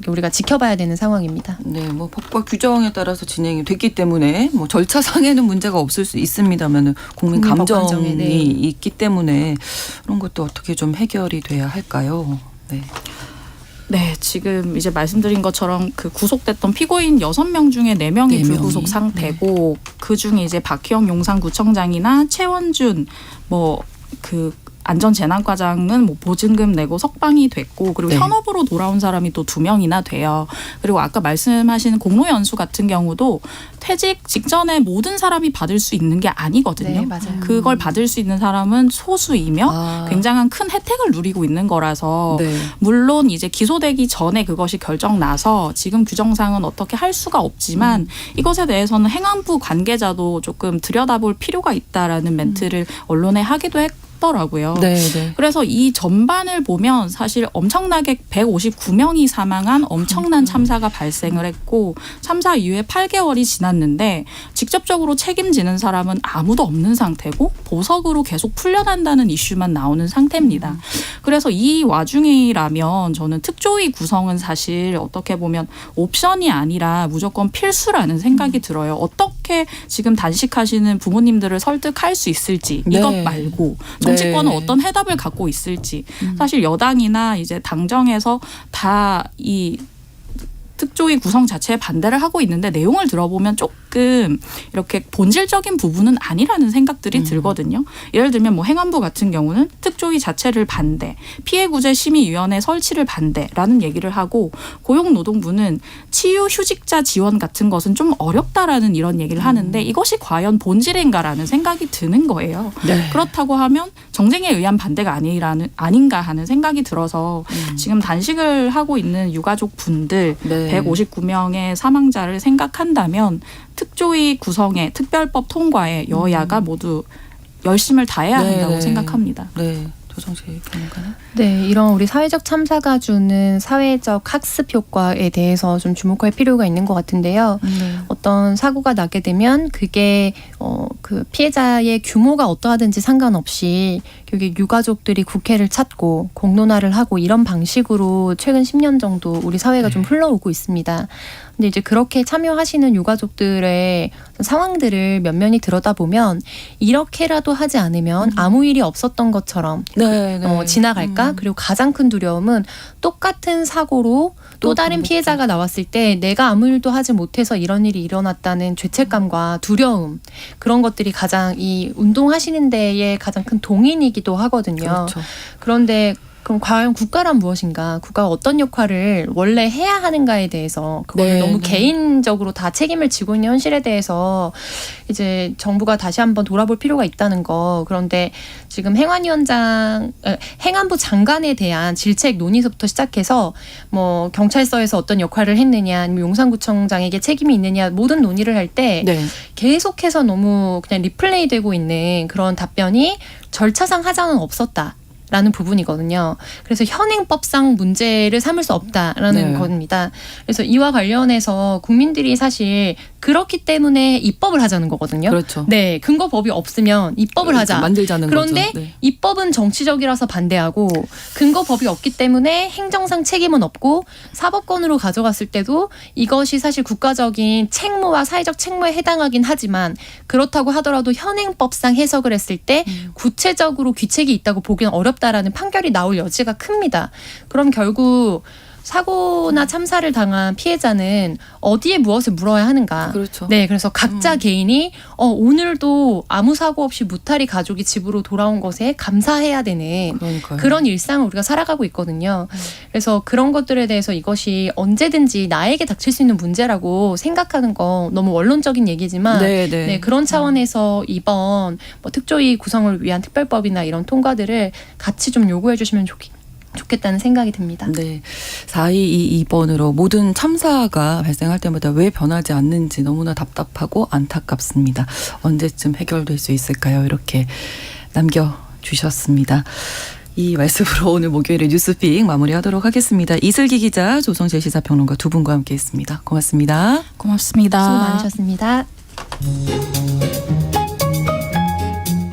우리가 지켜봐야 되는 상황입니다. 네, 뭐 법과 규정에 따라서 진행이 됐기 때문에 뭐 절차상에는 문제가 없을 수 있습니다만은 국민 감정이 법감정에, 네. 있기 때문에 그런 것도 어떻게 좀 해결이 돼야 할까요? 네. 네, 지금 이제 말씀드린 것처럼 그 구속됐던 피고인 6명 중에 4명이 네 불구속 명이. 상태고 그중에 이제 박희영 용산구청장이나 최원준 그 안전재난과장은 뭐 보증금 내고 석방이 됐고 그리고 네. 현업으로 돌아온 사람이 또 2명이나 돼요. 그리고 아까 말씀하신 공로연수 같은 경우도 퇴직 직전에 모든 사람이 받을 수 있는 게 아니거든요. 네, 맞아요. 그걸 받을 수 있는 사람은 소수이며 굉장한 큰 혜택을 누리고 있는 거라서 네. 물론 이제 기소되기 전에 그것이 결정 나서 지금 규정상은 어떻게 할 수가 없지만 이것에 대해서는 행안부 관계자도 조금 들여다볼 필요가 있다라는 멘트를 언론에 하기도 했더라고요. 네, 네. 그래서 이 전반을 보면 사실 엄청나게 159명이 사망한 엄청난 참사가 발생을 했고 참사 이후에 8개월이 지났는데 직접적으로 책임지는 사람은 아무도 없는 상태고 보석으로 계속 풀려난다는 이슈만 나오는 상태입니다. 그래서 이 와중이라면 저는 특조위 구성은 사실 어떻게 보면 옵션이 아니라 무조건 필수라는 생각이 들어요. 어떻게 지금 단식하시는 부모님들을 설득할 수 있을지 네. 이것 말고 정치권은 네. 어떤 해답을 갖고 있을지 사실 여당이나 이제 당정에서 다 이 특조위 구성 자체에 반대를 하고 있는데 내용을 들어보면 조금 이렇게 본질적인 부분은 아니라는 생각들이 들거든요. 예를 들면 뭐 행안부 같은 경우는 특조위 자체를 반대, 피해구제심의위원회 설치를 반대라는 얘기를 하고 고용노동부는 치유휴직자 지원 같은 것은 좀 어렵다라는 이런 얘기를 하는데 이것이 과연 본질인가라는 생각이 드는 거예요. 네. 그렇다고 하면 정쟁에 의한 반대가 아닌가 하는 생각이 들어서 지금 단식을 하고 있는 유가족 분들 네. 159명의 사망자를 생각한다면 특조위 구성에 특별법 통과에 여야가 모두 열심을 다해야 네, 한다고 네. 생각합니다. 네. 조정식 평론가는? 네, 이런 우리 사회적 참사가 주는 사회적 학습 효과에 대해서 좀 주목할 필요가 있는 것 같은데요. 어떤 사고가 나게 되면 그게 그 피해자의 규모가 어떠하든지 상관없이 결국 유가족들이 국회를 찾고 공론화를 하고 이런 방식으로 최근 10년 정도 우리 사회가 좀 흘러오고 있습니다. 근데 이제 그렇게 참여하시는 유가족들의 상황들을 면면히 들여다보면 이렇게라도 하지 않으면 아무 일이 없었던 것처럼 네, 네. 지나갈까? 그리고 가장 큰 두려움은 똑같은 사고로 또 다른 반복돼. 피해자가 나왔을 때 내가 아무 일도 하지 못해서 이런 일이 일어났다는 죄책감과 두려움 그런 것들이 가장 이 운동하시는 데에 가장 큰 동인이기도 하거든요. 그렇죠. 그런데 그럼 과연 국가란 무엇인가? 국가가 어떤 역할을 원래 해야 하는가에 대해서 그걸 네, 너무 네. 개인적으로 다 책임을 지고 있는 현실에 대해서 이제 정부가 다시 한번 돌아볼 필요가 있다는 거. 그런데 지금 행안부 장관에 대한 질책 논의서부터 시작해서 뭐 경찰서에서 어떤 역할을 했느냐, 아니면 용산구청장에게 책임이 있느냐 모든 논의를 할 때 네. 계속해서 너무 그냥 리플레이 되고 있는 그런 답변이 절차상 하자는 없었다. 라는 부분이거든요. 그래서 현행법상 문제를 삼을 수 없다라는 네. 겁니다. 그래서 이와 관련해서 국민들이 사실 그렇기 때문에 입법을 하자는 거거든요. 그렇죠. 네, 근거법이 없으면 입법을 하자. 만들자는 그런데 거죠. 네. 입법은 정치적이라서 반대하고 근거법이 없기 때문에 행정상 책임은 없고 사법권으로 가져갔을 때도 이것이 사실 국가적인 책무와 사회적 책무에 해당하긴 하지만 그렇다고 하더라도 현행법상 해석을 했을 때 구체적으로 귀책이 있다고 보기는 어렵다라는 판결이 나올 여지가 큽니다. 그럼 결국 사고나 참사를 당한 피해자는 어디에 무엇을 물어야 하는가. 그렇죠. 네, 그래서 각자 개인이 오늘도 아무 사고 없이 무탈이 가족이 집으로 돌아온 것에 감사해야 되는 그러니까요. 그런 일상을 우리가 살아가고 있거든요. 그래서 그런 것들에 대해서 이것이 언제든지 나에게 닥칠 수 있는 문제라고 생각하는 건 너무 원론적인 얘기지만 네, 그런 차원에서 이번 뭐 특조위 구성을 위한 특별법이나 이런 통과들을 같이 좀 요구해 주시면 좋겠다는 생각이 듭니다. 네. 4222번으로 모든 참사가 발생할 때마다 왜 변하지 않는지 너무나 답답하고 안타깝습니다. 언제쯤 해결될 수 있을까요? 이렇게 남겨주셨습니다. 이 말씀으로 오늘 목요일에 뉴스픽 마무리하도록 하겠습니다. 이슬기 기자, 조성재 시사평론가 두 분과 함께했습니다. 고맙습니다. 고맙습니다. 수고 많으셨습니다.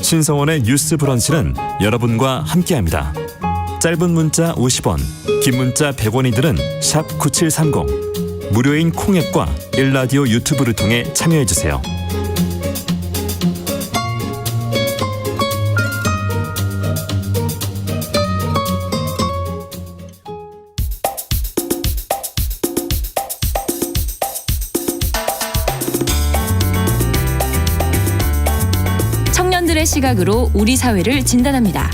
신성원의 뉴스 브런치는 여러분과 함께합니다. 짧은 문자 50원, 긴 문자 100원이들은 샵 9730. 무료인 콩앱과 일라디오 유튜브를 통해 참여해주세요. 청년들의 시각으로 우리 사회를 진단합니다.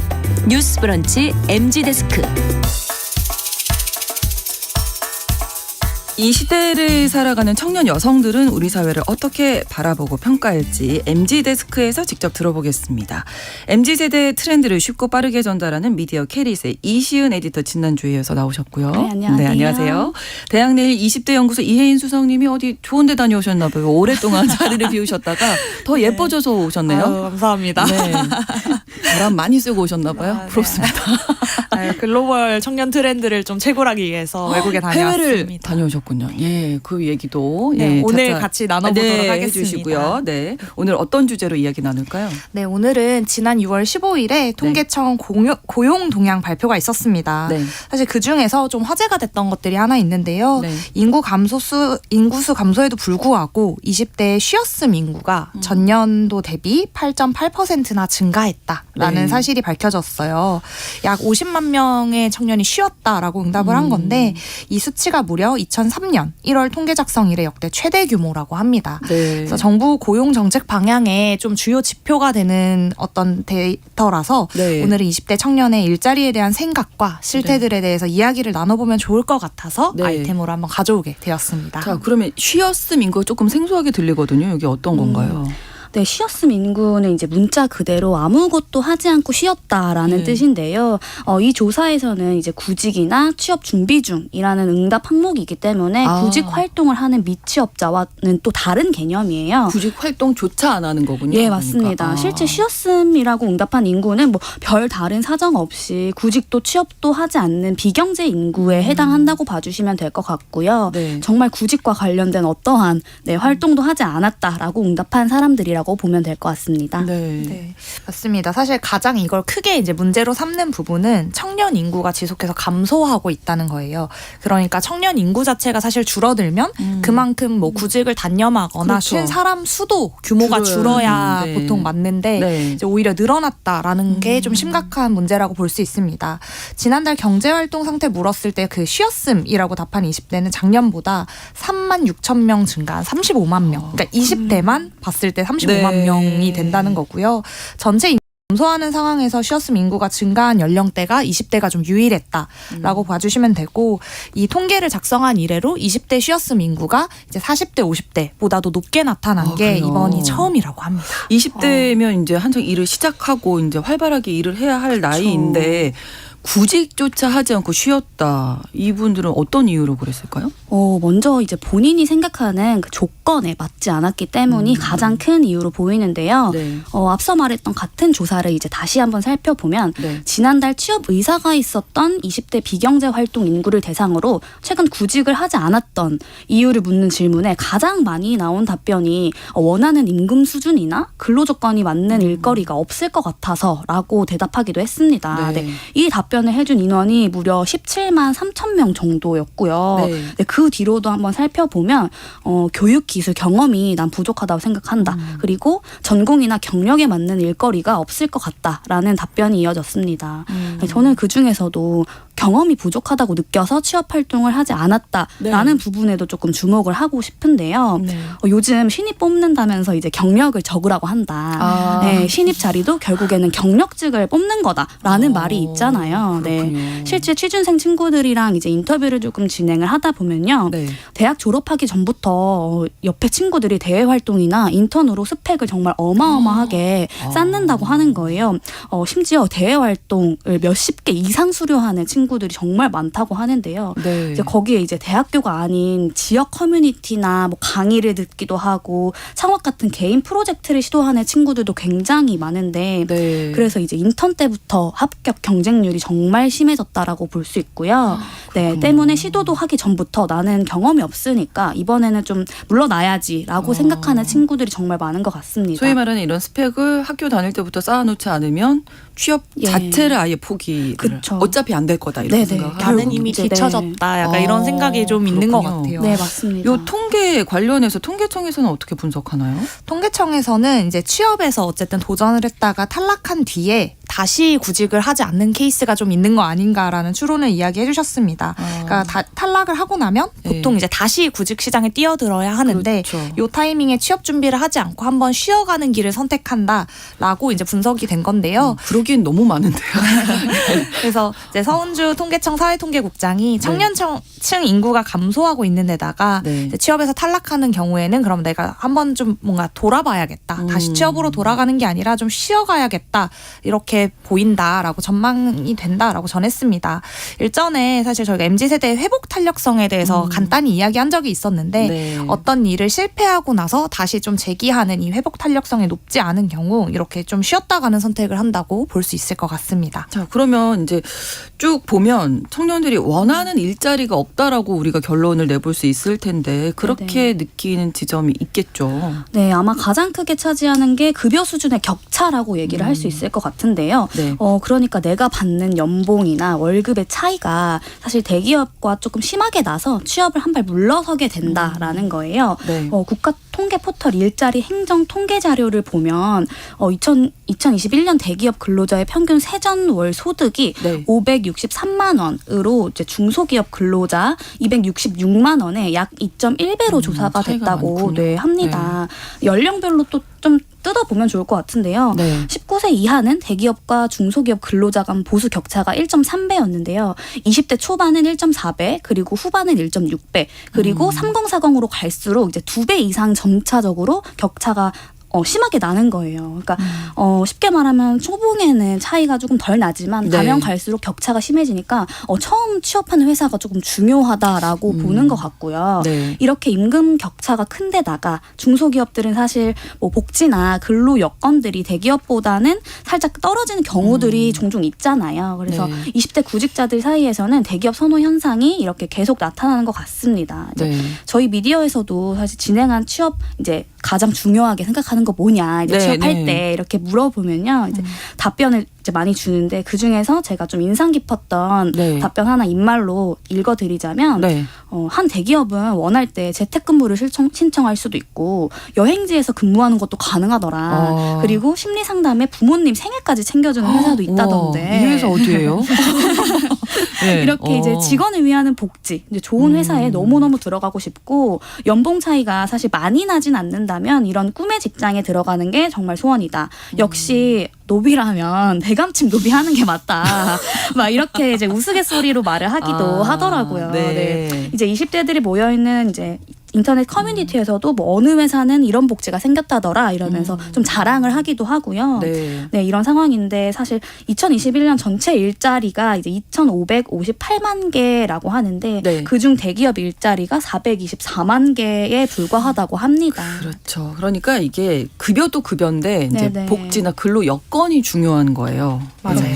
뉴스 브런치 MG데스크. 이 시대를 살아가는 청년 여성들은 우리 사회를 어떻게 바라보고 평가할지 MG데스크에서 직접 들어보겠습니다. MZ세대의 트렌드를 쉽고 빠르게 전달하는 미디어 캐릿의 이시은 에디터 지난주에 이어서 나오셨고요. 네, 안녕하세요. 네, 안녕하세요. 대학내일 20대 연구소 이혜인 수석님이 어디 좋은 데 다녀오셨나 봐요. 오랫동안 자리를 비우셨다가 더 예뻐져서 오셨네요. 감사합니다. 네. 바람 많이 쐬고 오셨나 봐요. 네. 부럽습니다. 글로벌 청년 트렌드를 좀 채굴하기 위해서 외국에 다녀왔습니다. 해외를 다녀오셨군요. 예, 그 얘기도 네, 오늘 차차 같이 나눠보도록 하겠습니다. 해주시고요. 네, 오늘 어떤 주제로 이야기 나눌까요? 네, 오늘은 지난 6월 15일에 통계청 고용 동향 발표가 있었습니다. 네. 사실 그 중에서 좀 화제가 됐던 것들이 하나 있는데요. 네. 인구수 감소에도 불구하고 20대 쉬었음 인구가 전년도 대비 8.8%나 증가했다라는 네. 사실이 밝혀졌어요. 약 50만 명의 청년이 쉬었다라고 응답을 한 건데 이 수치가 무려 2003년 1월 통계 작성 이래 역대 최대 규모라고 합니다. 네. 그래서 정부 고용 정책 방향의 좀 주요 지표가 되는 어떤 데이터라서 네. 오늘은 20대 청년의 일자리에 대한 생각과 실태들에 대해서 이야기를 나눠보면 좋을 것 같아서 네. 아이템으로 한번 가져오게 되었습니다. 자, 그러면 쉬었음 인구가 조금 생소하게 들리거든요. 이게 어떤 건가요? 네, 쉬었음 인구는 이제 문자 그대로 아무것도 하지 않고 쉬었다라는 네. 뜻인데요. 이 조사에서는 이제 구직이나 취업 준비 중이라는 응답 항목이기 때문에 아. 구직 활동을 하는 미취업자와는 또 다른 개념이에요. 구직 활동조차 안 하는 거군요. 예, 맞습니다. 그러니까. 실제 쉬었음이라고 응답한 인구는 뭐 별 다른 사정 없이 구직도 취업도 하지 않는 비경제 인구에 해당한다고 봐주시면 될 것 같고요. 네. 정말 구직과 관련된 어떠한 활동도 하지 않았다라고 응답한 사람들이라고 보면 될 것 같습니다. 네. 네, 맞습니다. 사실 가장 이걸 크게 이제 문제로 삼는 부분은 청년 인구가 지속해서 감소하고 있다는 거예요. 그러니까 청년 인구 자체가 사실 줄어들면 그만큼 뭐 구직을 단념하거나 그렇죠. 쉰 사람 수도 규모가 줄어야 줄어야 보통 맞는데 네. 이제 오히려 늘어났다라는 게 좀 심각한 문제라고 볼 수 있습니다. 지난달 경제활동 상태 물었을 때 그 쉬었음이라고 답한 20대는 작년보다 3만 6천 명 증가한 35만 명. 그러니까 20대만 봤을 때 35만 네. 명이 된다는 거고요. 전체 감소하는 상황에서 쉬었음 인구가 증가한 연령대가 20대가 좀 유일했다라고 봐주시면 되고 이 통계를 작성한 이래로 20대 쉬었음 인구가 이제 40대, 50대보다도 높게 나타난 게 그래요? 이번이 처음이라고 합니다. 20대면 이제 한창 일을 시작하고 이제 활발하게 일을 해야 할 나이인데 구직조차 하지 않고 쉬었다. 이분들은 어떤 이유로 그랬을까요? 먼저 이제 본인이 생각하는 그 조건에 맞지 않았기 때문이 가장 큰 이유로 보이는데요. 네. 앞서 말했던 같은 조사를 이제 다시 한번 살펴보면 네. 지난달 취업 의사가 있었던 20대 비경제 활동 인구를 대상으로 최근 구직을 하지 않았던 이유를 묻는 질문에 가장 많이 나온 답변이 원하는 임금 수준이나 근로 조건이 맞는 일거리가 없을 것 같아서라고 대답하기도 했습니다. 네. 네, 이 답변을 해준 인원이 무려 17만 3천 명 정도였고요. 네. 네, 그 뒤로도 한번 살펴보면 교육, 기술, 경험이 난 부족하다고 생각한다. 그리고 전공이나 경력에 맞는 일거리가 없을 것 같다라는 답변이 이어졌습니다. 저는 그중에서도 경험이 부족하다고 느껴서 취업 활동을 하지 않았다라는 부분에도 조금 주목을 하고 싶은데요. 네. 요즘 신입 뽑는다면서 이제 경력을 적으라고 한다. 네, 신입 자리도 결국에는 경력직을 뽑는 거다라는 말이 있잖아요. 네. 실제 취준생 친구들이랑 이제 인터뷰를 조금 진행을 하다 보면요. 네. 대학 졸업하기 전부터 옆에 친구들이 대외 활동이나 인턴으로 스펙을 정말 어마어마하게 쌓는다고 하는 거예요. 심지어 대외 활동을 몇십 개 이상 수료하는 친구들이 정말 많다고 하는데요. 네. 이제 거기에 이제 대학교가 아닌 지역 커뮤니티나 뭐 강의를 듣기도 하고 창업 같은 개인 프로젝트를 시도하는 친구들도 굉장히 많은데 네. 그래서 이제 인턴 때부터 합격 경쟁률이 정말 심해졌다라고 볼 수 있고요. 네, 때문에 시도도 하기 전부터 나는 경험이 없으니까 이번에는 좀 물러나야지라고 생각하는 친구들이 정말 많은 것 같습니다. 소위 말하는 이런 스펙을 학교 다닐 때부터 쌓아놓지 않으면 취업 예. 자체를 아예 포기를 그쵸. 어차피 안 될 거다 이렇게 네네. 생각하고 나는 결국 이미 이제 뒤처졌다. 약간 이런 생각이 좀 있는 것 그렇군요. 같아요. 네, 맞습니다. 요 통계 관련해서 통계청에서는 어떻게 분석하나요? 통계청에서는 이제 취업에서 어쨌든 도전을 했다가 탈락한 뒤에 다시 구직을 하지 않는 케이스가 좀 있는 거 아닌가라는 추론을 이야기해 주셨습니다. 그러니까 탈락을 하고 나면 보통 네. 이제 다시 구직 시장에 뛰어들어야 하는데 그렇죠. 요 타이밍에 취업 준비를 하지 않고 한번 쉬어가는 길을 선택한다라고 이제 분석이 된 건데요. 그러기엔 너무 많은데요. 그래서 이제 서은주 통계청 사회통계국장이 청년층 인구가 감소하고 있는 데다가 네. 이제 취업에서 탈락하는 경우에는 그럼 내가 한번 좀 뭔가 돌아봐야겠다. 다시 취업으로 돌아가는 게 아니라 좀 쉬어가야겠다. 이렇게 보인다라고 전망이 된다라고 전했습니다. 일전에 사실 저희가 MZ세대의 회복 탄력성에 대해서 간단히 이야기한 적이 있었는데 네. 어떤 일을 실패하고 나서 다시 좀 재기하는 이 회복 탄력성이 높지 않은 경우 이렇게 좀 쉬었다 가는 선택을 한다고 볼 수 있을 것 같습니다. 자, 그러면 이제 쭉 보면 청년들이 원하는 일자리가 없다라고 우리가 결론을 내볼 수 있을 텐데 그렇게 느끼는 지점이 있겠죠. 네, 아마 가장 크게 차지하는 게 급여 수준의 격차라고 얘기를 할 수 있을 것 같은데요. 네. 그러니까 내가 받는 연봉이나 월급의 차이가 사실 대기업과 조금 심하게 나서 취업을 한 발 물러서게 된다라는 거예요. 네. 국가 통계 포털 일자리 행정 통계 자료를 보면 2021년 대기업 근로자의 평균 세전 월 소득이 네. 563만 원으로 이제 중소기업 근로자 266만 원에 약 2.1배로 조사가 차이가 됐다고 많군요. 네, 합니다. 연령별로 또 좀 뜯어보면 좋을 것 같은데요. 네. 19세 이하는 대기업과 중소기업 근로자 간 보수 격차가 1.3배였는데요. 20대 초반은 1.4배, 그리고 후반은 1.6배, 그리고 3040으로 갈수록 이제 2배 이상 점차적으로 격차가 심하게 나는 거예요. 그러니까 쉽게 말하면 초봉에는 차이가 조금 덜 나지만 네. 가면 갈수록 격차가 심해지니까 처음 취업하는 회사가 조금 중요하다라고 보는 것 같고요. 네. 이렇게 임금 격차가 큰 데다가 중소기업들은 사실 뭐 복지나 근로 여건들이 대기업보다는 살짝 떨어지는 경우들이 종종 있잖아요. 그래서 네. 20대 구직자들 사이에서는 대기업 선호 현상이 이렇게 계속 나타나는 것 같습니다. 이제 네. 저희 미디어에서도 사실 진행한 취업 이제 가장 중요하게 생각하는 거 뭐냐 이제 네, 취업할 네. 때 이렇게 물어보면요 이제 답변을 이제 많이 주는데 그 중에서 제가 좀 인상 깊었던 네. 답변 하나 입말로 읽어드리자면 네. 한 대기업은 원할 때 재택근무를 신청할 수도 있고 여행지에서 근무하는 것도 가능하더라. 그리고 심리 상담에 부모님 생일까지 챙겨주는 회사도 있다던데. 우와, 이 회사 어디예요? 네. 이렇게 이제 직원을 위한 복지, 이제 좋은 회사에 너무너무 들어가고 싶고 연봉 차이가 사실 많이 나진 않는다면 이런 꿈의 직장에 들어가는 게 정말 소원이다. 역시 노비라면 대감침 노비하는 게 맞다. 막 이렇게 이제 우스갯소리로 말을 하기도 하더라고요. 네. 네. 이제 20대들이 모여 있는 이제 인터넷 커뮤니티에서도 뭐 어느 회사는 이런 복지가 생겼다더라 이러면서 좀 자랑을 하기도 하고요. 네. 네, 이런 상황인데 사실 2021년 전체 일자리가 이제 2,558만 개라고 하는데 네. 그중 대기업 일자리가 424만 개에 불과하다고 합니다. 그렇죠. 그러니까 이게 급여도 급여인데 이제 네네. 복지나 근로 여건이 중요한 거예요. 맞아요. 네.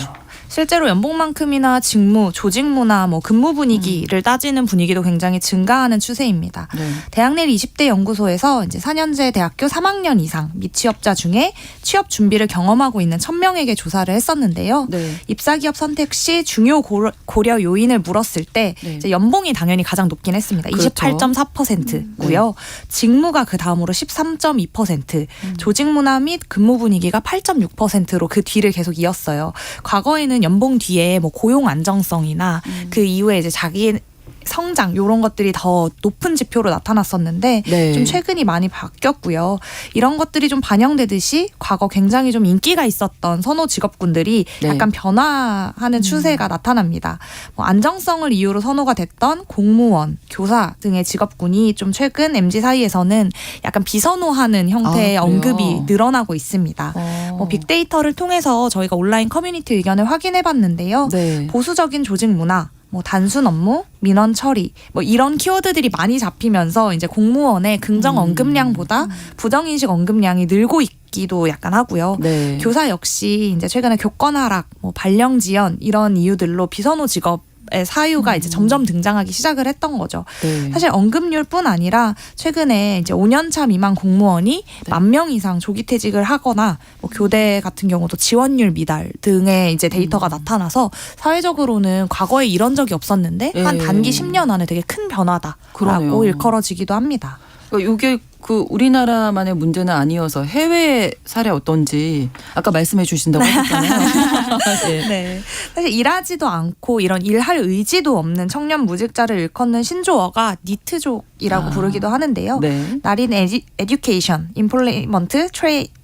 실제로 연봉만큼이나 직무, 조직 문화, 뭐 근무 분위기를 따지는 분위기도 굉장히 증가하는 추세입니다. 네. 대학내일 20대 연구소에서 이제 4년제 대학교 3학년 이상 미취업자 중에 취업 준비를 경험하고 있는 1,000명에게 조사를 했었는데요. 네. 입사기업 선택 시 중요 고려 요인을 물었을 때 네. 이제 연봉이 당연히 가장 높긴 했습니다. 그렇죠. 28.4%고요. 직무가 그 다음으로 13.2%, 조직 문화 및 근무 분위기가 8.6%로 그 뒤를 계속 이었어요. 과거에는 연봉 뒤에 뭐 고용 안정성이나 그 이후에 이제 자기 성장 이런 것들이 더 높은 지표로 나타났었는데 네. 좀 최근이 많이 바뀌었고요. 이런 것들이 좀 반영되듯이 과거 굉장히 좀 인기가 있었던 선호 직업군들이 네. 약간 변화하는 추세가 나타납니다. 뭐 안정성을 이유로 선호가 됐던 공무원, 교사 등의 직업군이 좀 최근 MZ 사이에서는 약간 비선호하는 형태의 아, 그래요? 언급이 늘어나고 있습니다. 뭐 빅데이터를 통해서 저희가 온라인 커뮤니티 의견을 확인해 봤는데요. 네. 보수적인 조직 문화, 뭐 단순 업무, 민원 처리, 뭐 이런 키워드들이 많이 잡히면서 이제 공무원의 긍정 언급량보다 부정 인식 언급량이 늘고 있기도 약간 하고요. 네. 교사 역시 이제 최근에 교권 하락, 뭐 발령 지연 이런 이유들로 비선호 직업의 사유가 이제 점점 등장하기 시작을 했던 거죠. 네. 사실 언급률뿐 아니라 최근에 이제 5년차 미만 공무원이 10,000명 이상 조기 퇴직을 하거나 뭐 교대 같은 경우도 지원율 미달 등의 이제 데이터가 나타나서 사회적으로는 과거에 이런 적이 없었는데 한 예. 단기 10년 안에 되게 큰 변화다라고 그러네요. 일컬어지기도 합니다. 이게 그 우리나라만의 문제는 아니어서 해외 사례 어떤지 아까 말씀해 주신다고 하셨잖아요. 네. 네. 사실 일하지도 않고 이런 일할 의지도 없는 청년 무직자를 일컫는 신조어가 니트족이라고 부르기도 하는데요. 네. 나린 에듀케이션, 임플리먼트,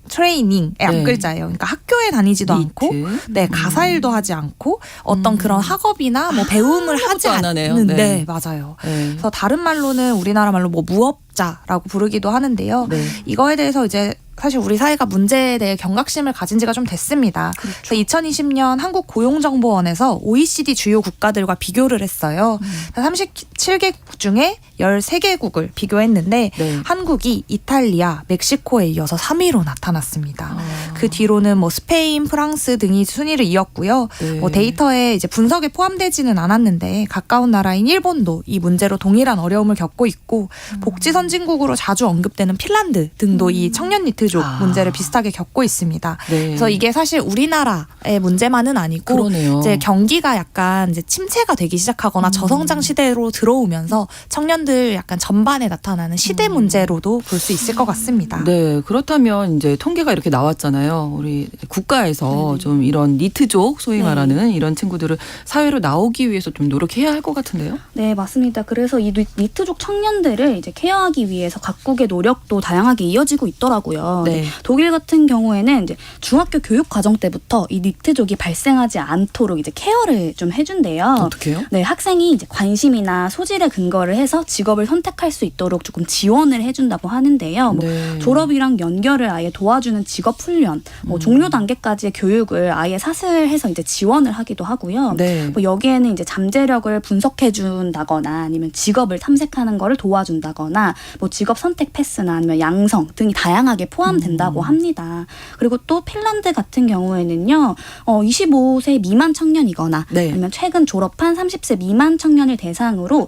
트레이닝의 앞글자예요. 그러니까 학교에 다니지도 않고 네, 가사일도 하지 않고 어떤 그런 학업이나 뭐 배움을 하지 안 하네요. 않는 네. 네, 맞아요. 네. 그래서 다른 말로는 우리나라 말로 뭐 무업자라고 부르기도 하는데요. 네. 이거에 대해서 이제 사실 우리 사회가 문제에 대해 경각심을 가진 지가 좀 됐습니다. 그래서 2020년 한국고용정보원에서 OECD 주요 국가들과 비교를 했어요. 37개국 중에 13개국을 비교했는데 네. 한국이 이탈리아, 멕시코에 이어서 3위로 나타났습니다. 그 뒤로는 뭐 스페인, 프랑스 등이 순위를 이었고요. 네. 뭐 데이터에 이제 분석에 포함되지는 않았는데 가까운 나라인 일본도 이 문제로 동일한 어려움을 겪고 있고 복지 선진국으로 자주 언급되는 핀란드 등도 이 청년 니트족 문제를 비슷하게 겪고 있습니다. 네. 그래서 이게 사실 우리나라의 문제만은 아니고 그러네요. 이제 경기가 약간 이제 침체가 되기 시작하거나 저성장 시대로 들어오면서 청년들 약간 전반에 나타나는 시대 문제로도 볼 수 있을 것 같습니다. 네, 그렇다면 이제 통계가 이렇게 나왔잖아요. 우리 국가에서 좀 이런 니트족 소위 네. 말하는 이런 친구들을 사회로 나오기 위해서 좀 노력해야 할 것 같은데요. 네, 맞습니다. 그래서 이 니트족 청년들을 이제 케어하기 위해서 각국의 노력도 다양하게 이어지고 있더라고요. 네. 독일 같은 경우에는 이제 중학교 교육 과정 때부터 이 니트족이 발생하지 않도록 이제 케어를 좀 해준대요. 어떻게요? 네, 학생이 이제 관심이나 소질에 근거를 해서 직업을 선택할 수 있도록 조금 지원을 해준다고 하는데요. 뭐 네. 졸업이랑 연결을 아예 도와주는 직업 훈련, 뭐 종료 단계까지의 교육을 아예 사슬해서 이제 지원을 하기도 하고요. 네. 뭐 여기에는 이제 잠재력을 분석해준다거나 아니면 직업을 탐색하는 거를 도와준다거나 뭐 직업 선택 패스나 아니면 양성 등이 다양하게 포함된다고 합니다. 그리고 또 핀란드 같은 경우에는요, 25세 미만 청년이거나 네. 아니면 최근 졸업한 30세 미만 청년을 대상으로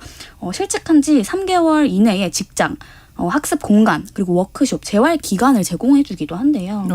실직한 지 3개월 이내에 직장, 학습 공간 그리고 워크숍, 재활 기간을 제공해주기도 한대요.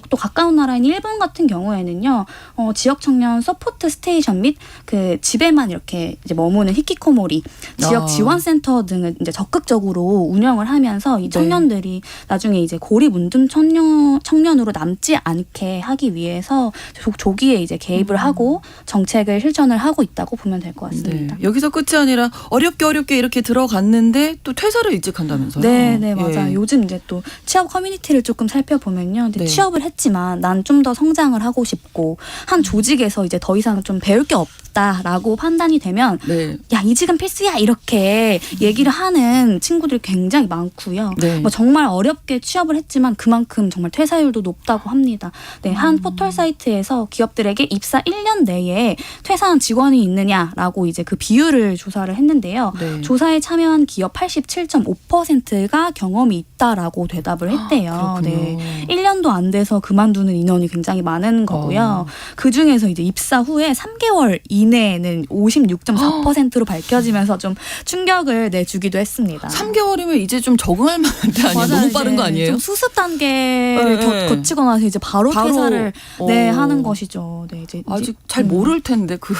또 가까운 나라인 일본 같은 경우에는요, 지역 청년 서포트 스테이션 및 그 집에만 이렇게 이제 머무는 히키코모리, 지역 지원센터 등을 이제 적극적으로 운영을 하면서 이 청년들이 나중에 이제 고립 운둔 청년으로 남지 않게 하기 위해서 조기에 이제 개입을 하고 정책을 실천을 하고 있다고 보면 될 것 같습니다. 네. 여기서 끝이 아니라 어렵게 이렇게 들어갔는데 또 퇴사를 일찍 한다면서요? 네, 맞아요. 예. 요즘 이제 또 취업 커뮤니티를 조금 살펴보면요. 이제 네. 취업을 했지만 난 좀 더 성장을 하고 싶고 한 조직에서 이제 더 이상 좀 배울 게 없다라고 판단이 되면 네. 야, 이직은 필수야 이렇게 얘기를 하는 친구들이 굉장히 많고요. 네. 뭐 정말 어렵게 취업을 했지만 그만큼 정말 퇴사율도 높다고 합니다. 네, 한 포털 사이트에서 기업들에게 입사 1년 내에 퇴사한 직원이 있느냐라고 이제 그 비율을 조사를 했는데요. 네. 조사에 참여한 기업 87.5%가 경험이 있다라고 대답을 했대요. 그렇군요. 네. 1년도 안 돼서 그만두는 인원이 굉장히 많은 거고요. 그 중에서 이제 입사 후에 3개월 이내에는 56.4%로 밝혀지면서 좀 충격을 내주기도 했습니다. 3개월이면 이제 좀 적응할 만한 때 아니에요? 맞아요. 너무 빠른 거 이제 아니에요? 좀 수습 단계를 네. 거치고 나서 이제 바로 퇴사를 네, 어. 하는 것이죠. 네, 이제 아직 잘 모를 텐데 그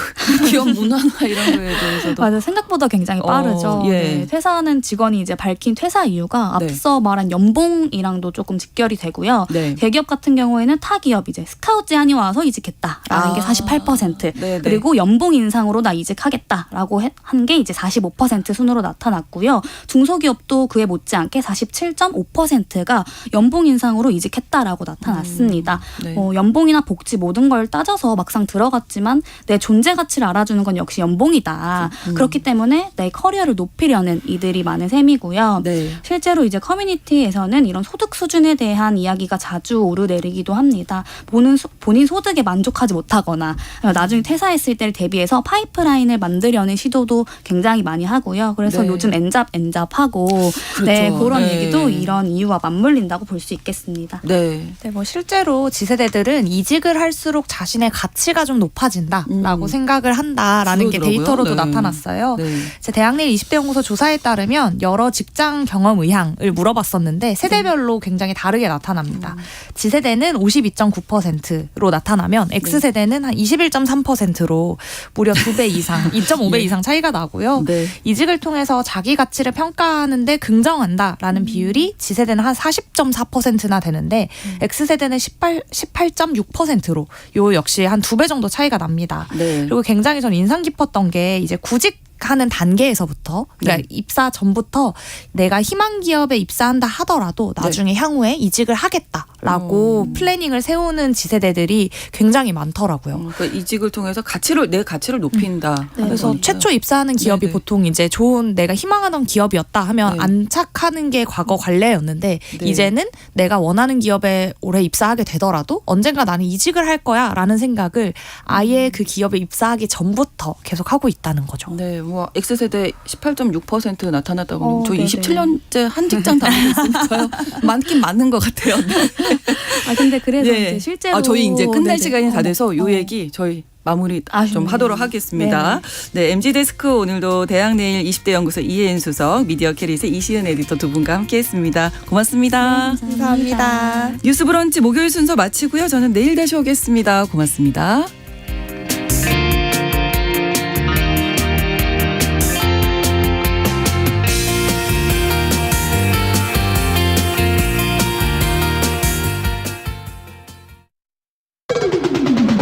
기업 문화나 이런 거에 대해서도. 맞아요. 생각보다 굉장히 빠르죠. 예. 네, 퇴사하는 직원이 이제 밝힌 퇴사 이유가 네. 앞서 말한 연봉이랑도 조금 직결이 되고요. 네. 대기업 같은 경우에는 타 기업 이제 스카우트 제안이 와서 이직했다라는 게 48%. 네, 그리고 연봉 인상으로 나 이직하겠다라고 한 게 이제 45% 순으로 나타났고요. 중소기업도 그에 못지않게 47.5%가 연봉 인상으로 이직했다라고 나타났습니다. 네. 연봉이나 복지 모든 걸 따져서 막상 들어갔지만 내 존재 가치를 알아주는 건 역시 연봉이다. 그렇기 때문에 내 커리어를 높이려는 이들이 많은 셈이고요. 네. 실제로 이제 커뮤니티에서는 이런 소득 수준에 대한 이야기가 자주 오르내리기도 합니다. 본인 소득에 만족하지 못하거나 나중에 퇴사했을 때를 대비해서 파이프라인을 만들려는 시도도 굉장히 많이 하고요. 그래서 네. 요즘 엔잡하고 그렇죠. 네, 그런 네. 얘기도 이런 이유와 맞물린다고 볼 수 있겠습니다. 네. 네, 뭐 실제로 지세대들은 이직을 할수록 자신의 가치가 좀 높아진다라고 생각을 한다라는 게 그러더라고요. 데이터로도 네. 나타났어요. 네. 제 대학내일 20대 연구소 조사에 따르면 여러 직장 경험 의향을 물어봤었는데 세대별로 굉장히 다르게 나타납니다. 지세대는 52.9%로 나타나면 X세대는 한 21.3%로 무려 2배 이상, 2.5배 이상 차이가 나고요. 네. 이직을 통해서 자기 가치를 평가하는데 긍정한다라는 비율이 지세대는 한 40.4%나 되는데 X세대는 18.6%로 요 역시 한 2배 정도 차이가 납니다. 네. 그리고 굉장히 전 인상 깊었던 게 이제 구직하는 단계에서부터 그러니까 네. 입사 전부터 내가 희망 기업에 입사한다 하더라도 나중에 향후에 이직을 하겠다라고 플래닝을 세우는 지세대들이 굉장히 많더라고요. 그러니까 이직을 통해서 내 가치를 높인다. 그래서 거니까요. 최초 입사하는 기업이 네네. 보통 이제 좋은 내가 희망하던 기업이었다 하면 네. 안착하는 게 과거 관례였는데 네. 이제는 내가 원하는 기업에 올해 입사하게 되더라도 언젠가 나는 이직을 할 거야라는 생각을 아예 그 기업에 입사하기 전부터 계속 하고 있다는 거죠. 네, 뭐 X세대 18.6% 나타났다고 하면 저희 네네. 27년째 한 직장 다니고 있으니까요. 많긴 맞는 것 같아요. 근데 그래서 네. 이제 실제로 저희 이제 끝날 네네. 시간이 다 돼서 요 얘기 저희 마무리 좀 아쉽네요. 하도록 하겠습니다. 네, MG데스크 오늘도 대학내일 20대 연구소 이혜은 수석, 미디어 캐릿의 이시은 에디터 두 분과 함께했습니다. 고맙습니다. 감사합니다. 뉴스브런치 목요일 순서 마치고요. 저는 내일 다시 오겠습니다. 고맙습니다.